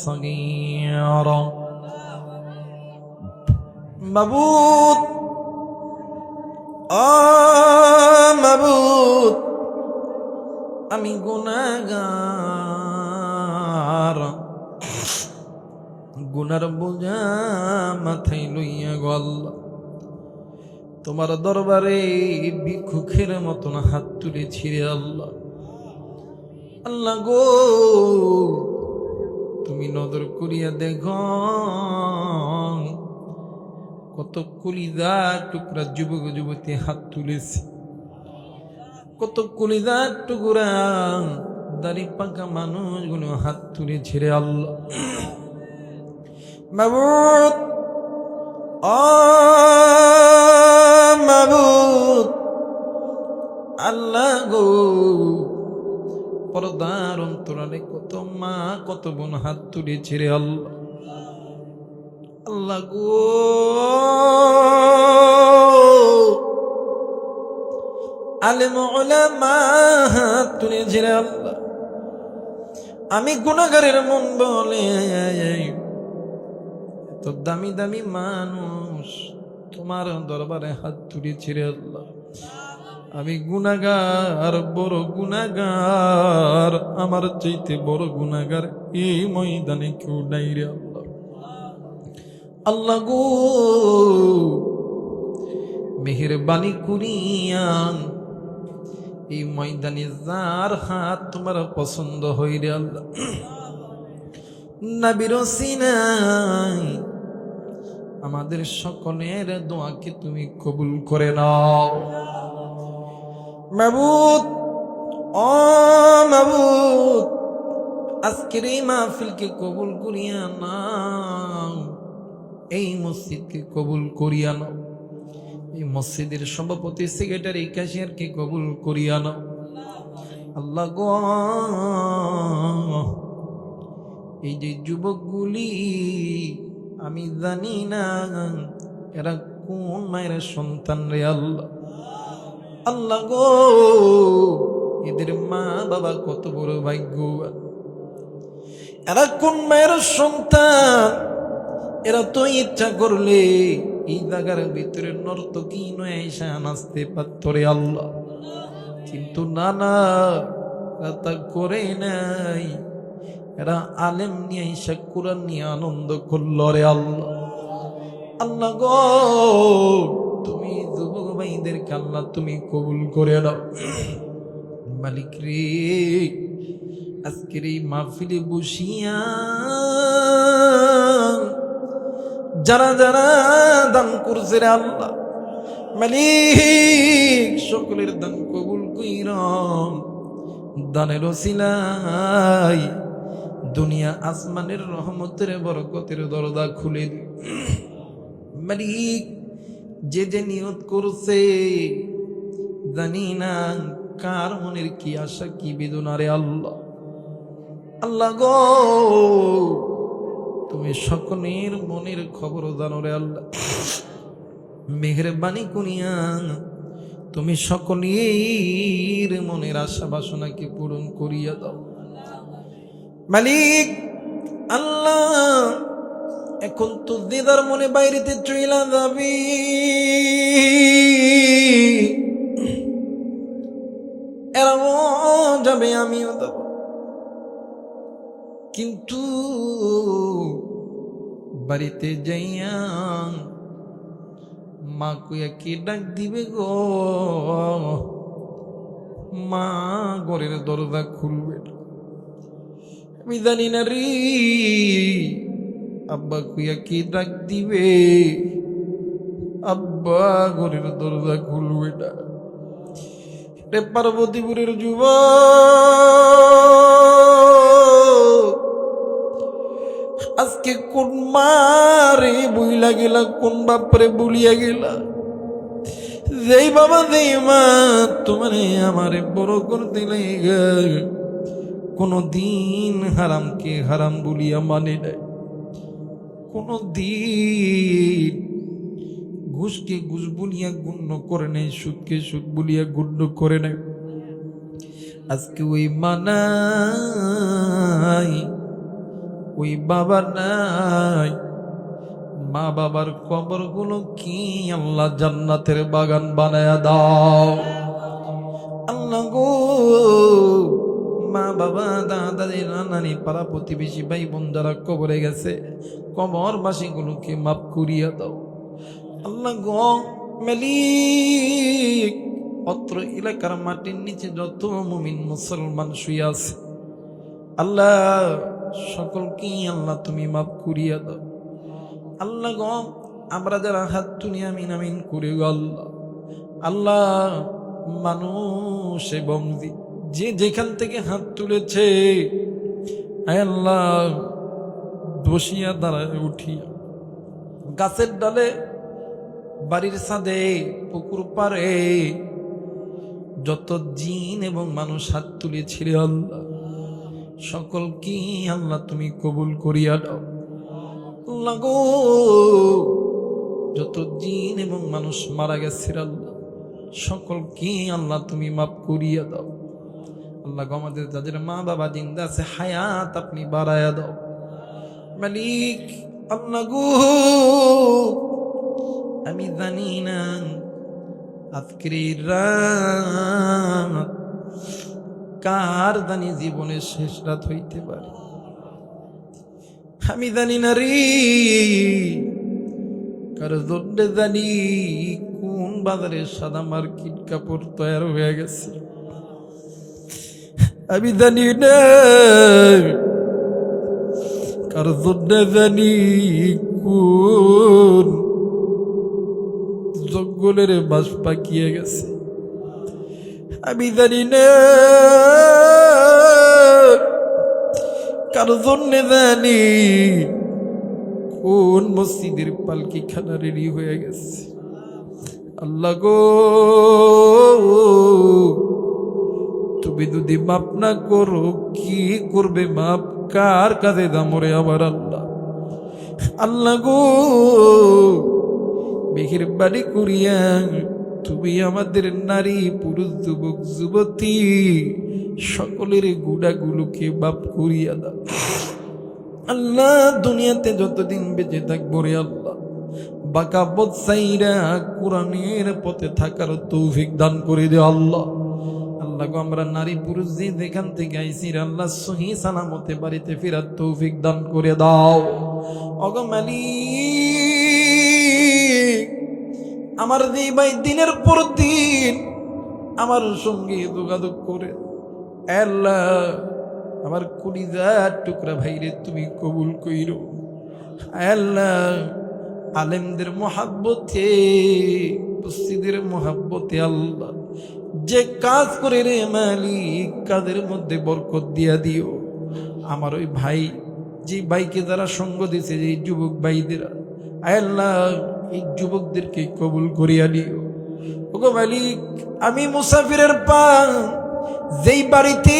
সগীরা। মাবুদ, মাবুদ, আমি গুনাহগার, গুনার বোঝা মাথায় লইয়া গো আল্লাহ তোমার দরবারে ভিক্ষুকের মতন হাত তুলেছি রে আল্লাহ। আল্লাহ গো, তুমি নজর করিয়া দেখো কত কলিজা টুকরা যুবক যুবতী হাত তুলেছে, কত কলিজা টুকরা দাড়ি পাকা মানুষগুলো হাত তুলেছে রে আল্লাহ। মাবুদ, ও মাবুদ, আল্লাহ গো, পর্দার অন্তরালে কত মা কত বোন হাত তুলেছে রে আল্লাহ। আল্লাহ গো, আলেম উলামা হাত তুলেছে রে আল্লাহ। আমি গুনাহগারের মন বলে এত দামি দামি মানুষ তোমার দরবারে হাত তুলেছে রে আল্লাহ। আমি গুনাহগার, বড় গুনাহগার, আমার চাইতে বড় গুনাহগার এই ময়দানে কেউ নাই রে আল্লাহ। আল্লাহ গো, মেহেরবানি করিয়া এই ময়দানে যার হাত তোমার পছন্দ হইরে আল্লাহ, নবীর সিনায় আমাদের সকলের দোয়াকে তুমি কবুল করে নাও। মাবুদ, ও মাবুদ, আজকের এই মাহফিলকে কবুল করিয়া নাও, এই মসজিদকে কবুল করিয়া নাও, এই মসজিদের সভাপতি সেক্রেটারি ক্যাশিয়ারকে কবুল করিয়া নাও। আল্লাহ গো, এই যে যুবকগুলি আমি জানি না এরা কোন মায়ের সন্তান রে আল্লাহ। আল্লাহ গো, এদের মা বাবা কত বড় ভাগ্যবান, এরা কোন মায়ের সন্তান। এরা তো ইচ্ছা করলে এই জায়গার ভিতরে নর্তকী নয় এসে নাচতে পারত রে আল্লাহ, কিন্তু না না, এরা তা করে নাই। এরা আলেম নিয়ে এসে কোরআন নিয়ে আনন্দ করল রে আল্লাহ। আল্লাহ গো, তুমি যুবক ভাইদেরকে আল্লাহ তুমি কবুল করে নাও। মালিক রে, আজকের এই মাহফিলে বসিয়া যারা যারা দান করছে রে আল্লাহ, মালিক সকলের দান কবুল কইরম। দানের ওসিলায় দুনিয়া আসমানের রহমতের বরকতের দরজা খুলে দি। মালিক, যে যে নিয়ত করছে জানি না কার মনের কি আশা কি বেদনা রে আল্লাহ। আল্লাহ গো, তুমি সকলের মনের খবর জানো রে আল্লাহ। মেহেরবানি করিয়া তুমি সকলের মনের আশা বাসনাকে পূরণ করিয়া দাও মালিক। আল্লাহ, এখন তো দিদার মনে বাইরেতে চইলা যাবি, এরাও যাবে আমিও যাব, কিন্তু বাড়িতে যাইয়া মা কইয়া কি ডাক দিবে গো, মা ঘরের দরজা খুলবে না। আমি জানি না রে, আব্বা কইয়া কি ডাক দিবে, আব্বা ঘরের দরজা খুলবে না। রে পার্বতীপুরের যুবক, আজকে কোন মারে বইলা গেলা, কোন বাপরে বলিয়া গেলা, যেই বাবা যেই মা তোমারে আমারে বড় করতে লাগে কোনো দিন হারামকে হারাম বলিয়া মানে নাই, কোনো দিন ঘুষকে ঘুষ বলিয়া গণ্য করে নাই, সুদকে সুদ বলিয়া গণ্য করে নাই। আজকে ওই মা নাই, ওই বাবা নাই, মা বাবার কবর গুলো কি আল্লাহ জান্নাতের বাগান বানায়া দাও। আল্লাহ গো, মা বাবা দাদা দাদি নানি পাড়া প্রতিবেশী ভাই বোন যারা কবরে গেছে, কবরবাসী গুলোকে মাফ করিয়া দাও। আল্লাহ গো মালিক, অত্র এলাকার মাটির নিচে যত মুমিন মুসলমান শুয়ে আছে আল্লাহ সকলকে আল্লাহ তুমি মাফ করিয়া দাও। আল্লাহ গো, আমরা যারা হাত তুলি আমিন আমিন করে গো আল্লাহ, আল্লাহ মানুষ এবং যে যেখান থেকে হাত তুলেছে আয় আল্লাহ, বসিয়া দাঁড়ায় উঠিয়া, গাছের ডালে, বাড়ির ছাদে, পুকুর পাড়ে যত জিন এবং মানুষ হাত তুলেছিল আল্লাহ, সকল কি আল্লাহ তুমি কবুল করিয়া দাও আল্লাহ গো। যত জিন এবং মানুষ মারা গেছে আল্লাহ, সকল কি আল্লাহ তুমি মাফ করিয়া দাও আল্লাহ গো। আমাদের যাদের মা বাবা জিন্দা আছে হায়াত আপনি বাড়ায়া দাও মালিক আল্লাহ গো। আমি জানি না আজকের এই রাত কার জানি জীবনের শেষ রাত হইতে পারে, আমি জানি না রে কার জন্য জানি কোন বাজারে সাদা মার্কিট কাপড় তৈরি হয়ে গেছে, আমি জানি না কার জন্য জানি কোন জঙ্গলের বাস পাকিয়ে গেছে, আমি জানি না কার জন্য জানি কোন মসজিদের পালকি খানা রেডি হয়ে গেছে আল্লাহ গো। তুমি যদি মাপ না করো কি করবে মাপ, কার কাছে দামরে আবার আল্লাহ আল্লাহ গো। মেঘের বাড়ি করিয়া তুমি আমাদের নারী পুরুষ যুবক যুবতী সকলের গুণাগুলোকে মাপ করিয়া দাও আল্লাহ। দুনিয়াতে যতদিন বেঁচে থাকবো রে আল্লাহ, বাঁকা বদসাইরা কোরআনের পথে থাকার তৌফিক দান করে দে আল্লাহ। আল্লাহ গো আমরা নারী পুরুষ যে যেখান থেকে আইসি আল্লাহ সহি সালামতে বাড়িতে ফেরার তৌফিক দান করে দাও ওগো মালিক। আমার যে ভাই দিনের পর দিন আমার সঙ্গে যোগাযোগ করে আল্লাহ আমার কলিজার টুকরা ভাইরে তুমি কবুল কইরো আল্লাহ। আলেমদের মহাব্বতে, মসজিদের মহাব্বতে আল্লাহ যে কাজ করে রে মালিক, কাদের মধ্যে বরকত দিয়া দিও। আমার ওই ভাই, যে ভাইকে যারা সঙ্গ দিছে, যে যুবক ভাইদের আল্লাহ, এই যুবকদেরকে কবুল করিয়া দিও ওগো মালিক। আমি মুসাফিরের পা যেই বাড়িতে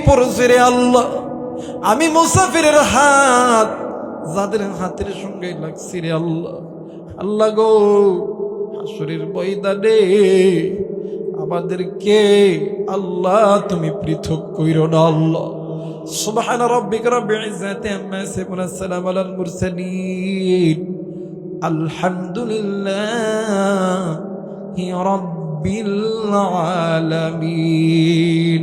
পড়ছে রে আল্লাহ, আমি মুসাফিরের হাত যাদের হাতের সঙ্গে লাগছে রে আল্লাহ, আল্লাহ গো হাসরের ময়দানে আমাদেরকে আল্লাহ তুমি পৃথক কইরো না আল্লাহ। সুবহান রাব্বিকা রাব্বিল ইজ্জাতি আম্মা ইয়াসিফুন, আসসালামু আলাল মুরসালিন, আলহামদুলিল্লাহি রাব্বিল আলামিন।